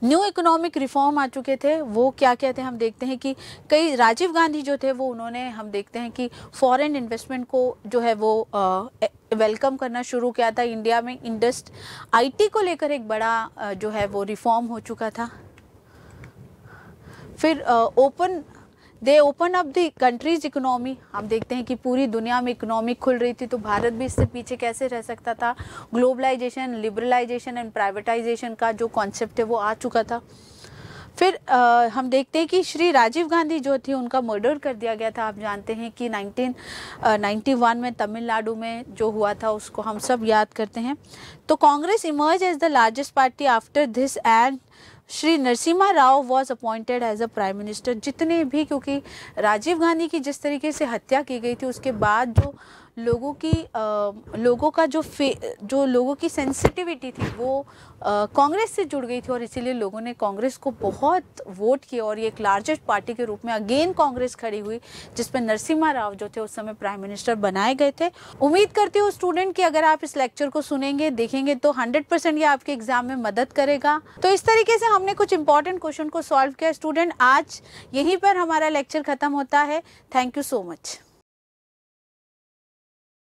न्यू इकोनॉमिक रिफॉर्म आ चुके थे, वो क्या क्या थे हम देखते हैं कि कई राजीव गांधी जो थे वो उन्होंने हम देखते हैं कि फॉरेन इन्वेस्टमेंट को जो है वो वेलकम करना शुरू किया था। इंडिया में आईटी को लेकर एक बड़ा जो है वो रिफॉर्म हो चुका था। फिर दे open up the countries economy, हम देखते हैं कि पूरी दुनिया में इकोनॉमी खुल रही थी, तो भारत भी इससे पीछे कैसे रह सकता था। ग्लोबलाइजेशन, लिबरलाइजेशन एंड प्राइवेटाइजेशन का जो कॉन्सेप्ट है वो आ चुका था। फिर हम देखते हैं कि श्री राजीव गांधी जो थी उनका मर्डर कर दिया गया था। आप जानते हैं कि 1991 में तमिलनाडु में जो हुआ था उसको हम सब याद करते हैं। तो Congress emerge as the largest party after this and Shri Narasimha Rao was appointed as a prime minister. जितने भी, क्योंकि राजीव गांधी की जिस तरीके से हत्या की गई थी उसके बाद जो लोगों का जो लोगों की सेंसिटिविटी थी वो कांग्रेस से जुड़ गई थी, और इसीलिए लोगों ने कांग्रेस को बहुत वोट किया और ये एक लार्जेस्ट पार्टी के रूप में अगेन कांग्रेस खड़ी हुई, जिसमें नरसिम्हा राव जो थे उस समय प्राइम मिनिस्टर बनाए गए थे। उम्मीद करती हूँ स्टूडेंट कि अगर आप इस लेक्चर को सुनेंगे, देखेंगे तो 100% ये आपके एग्जाम में मदद करेगा। तो इस तरीके से हमने कुछ इंपॉर्टेंट क्वेश्चन को सॉल्व किया स्टूडेंट। आज यहीं पर हमारा लेक्चर खत्म होता है। Thank you so much.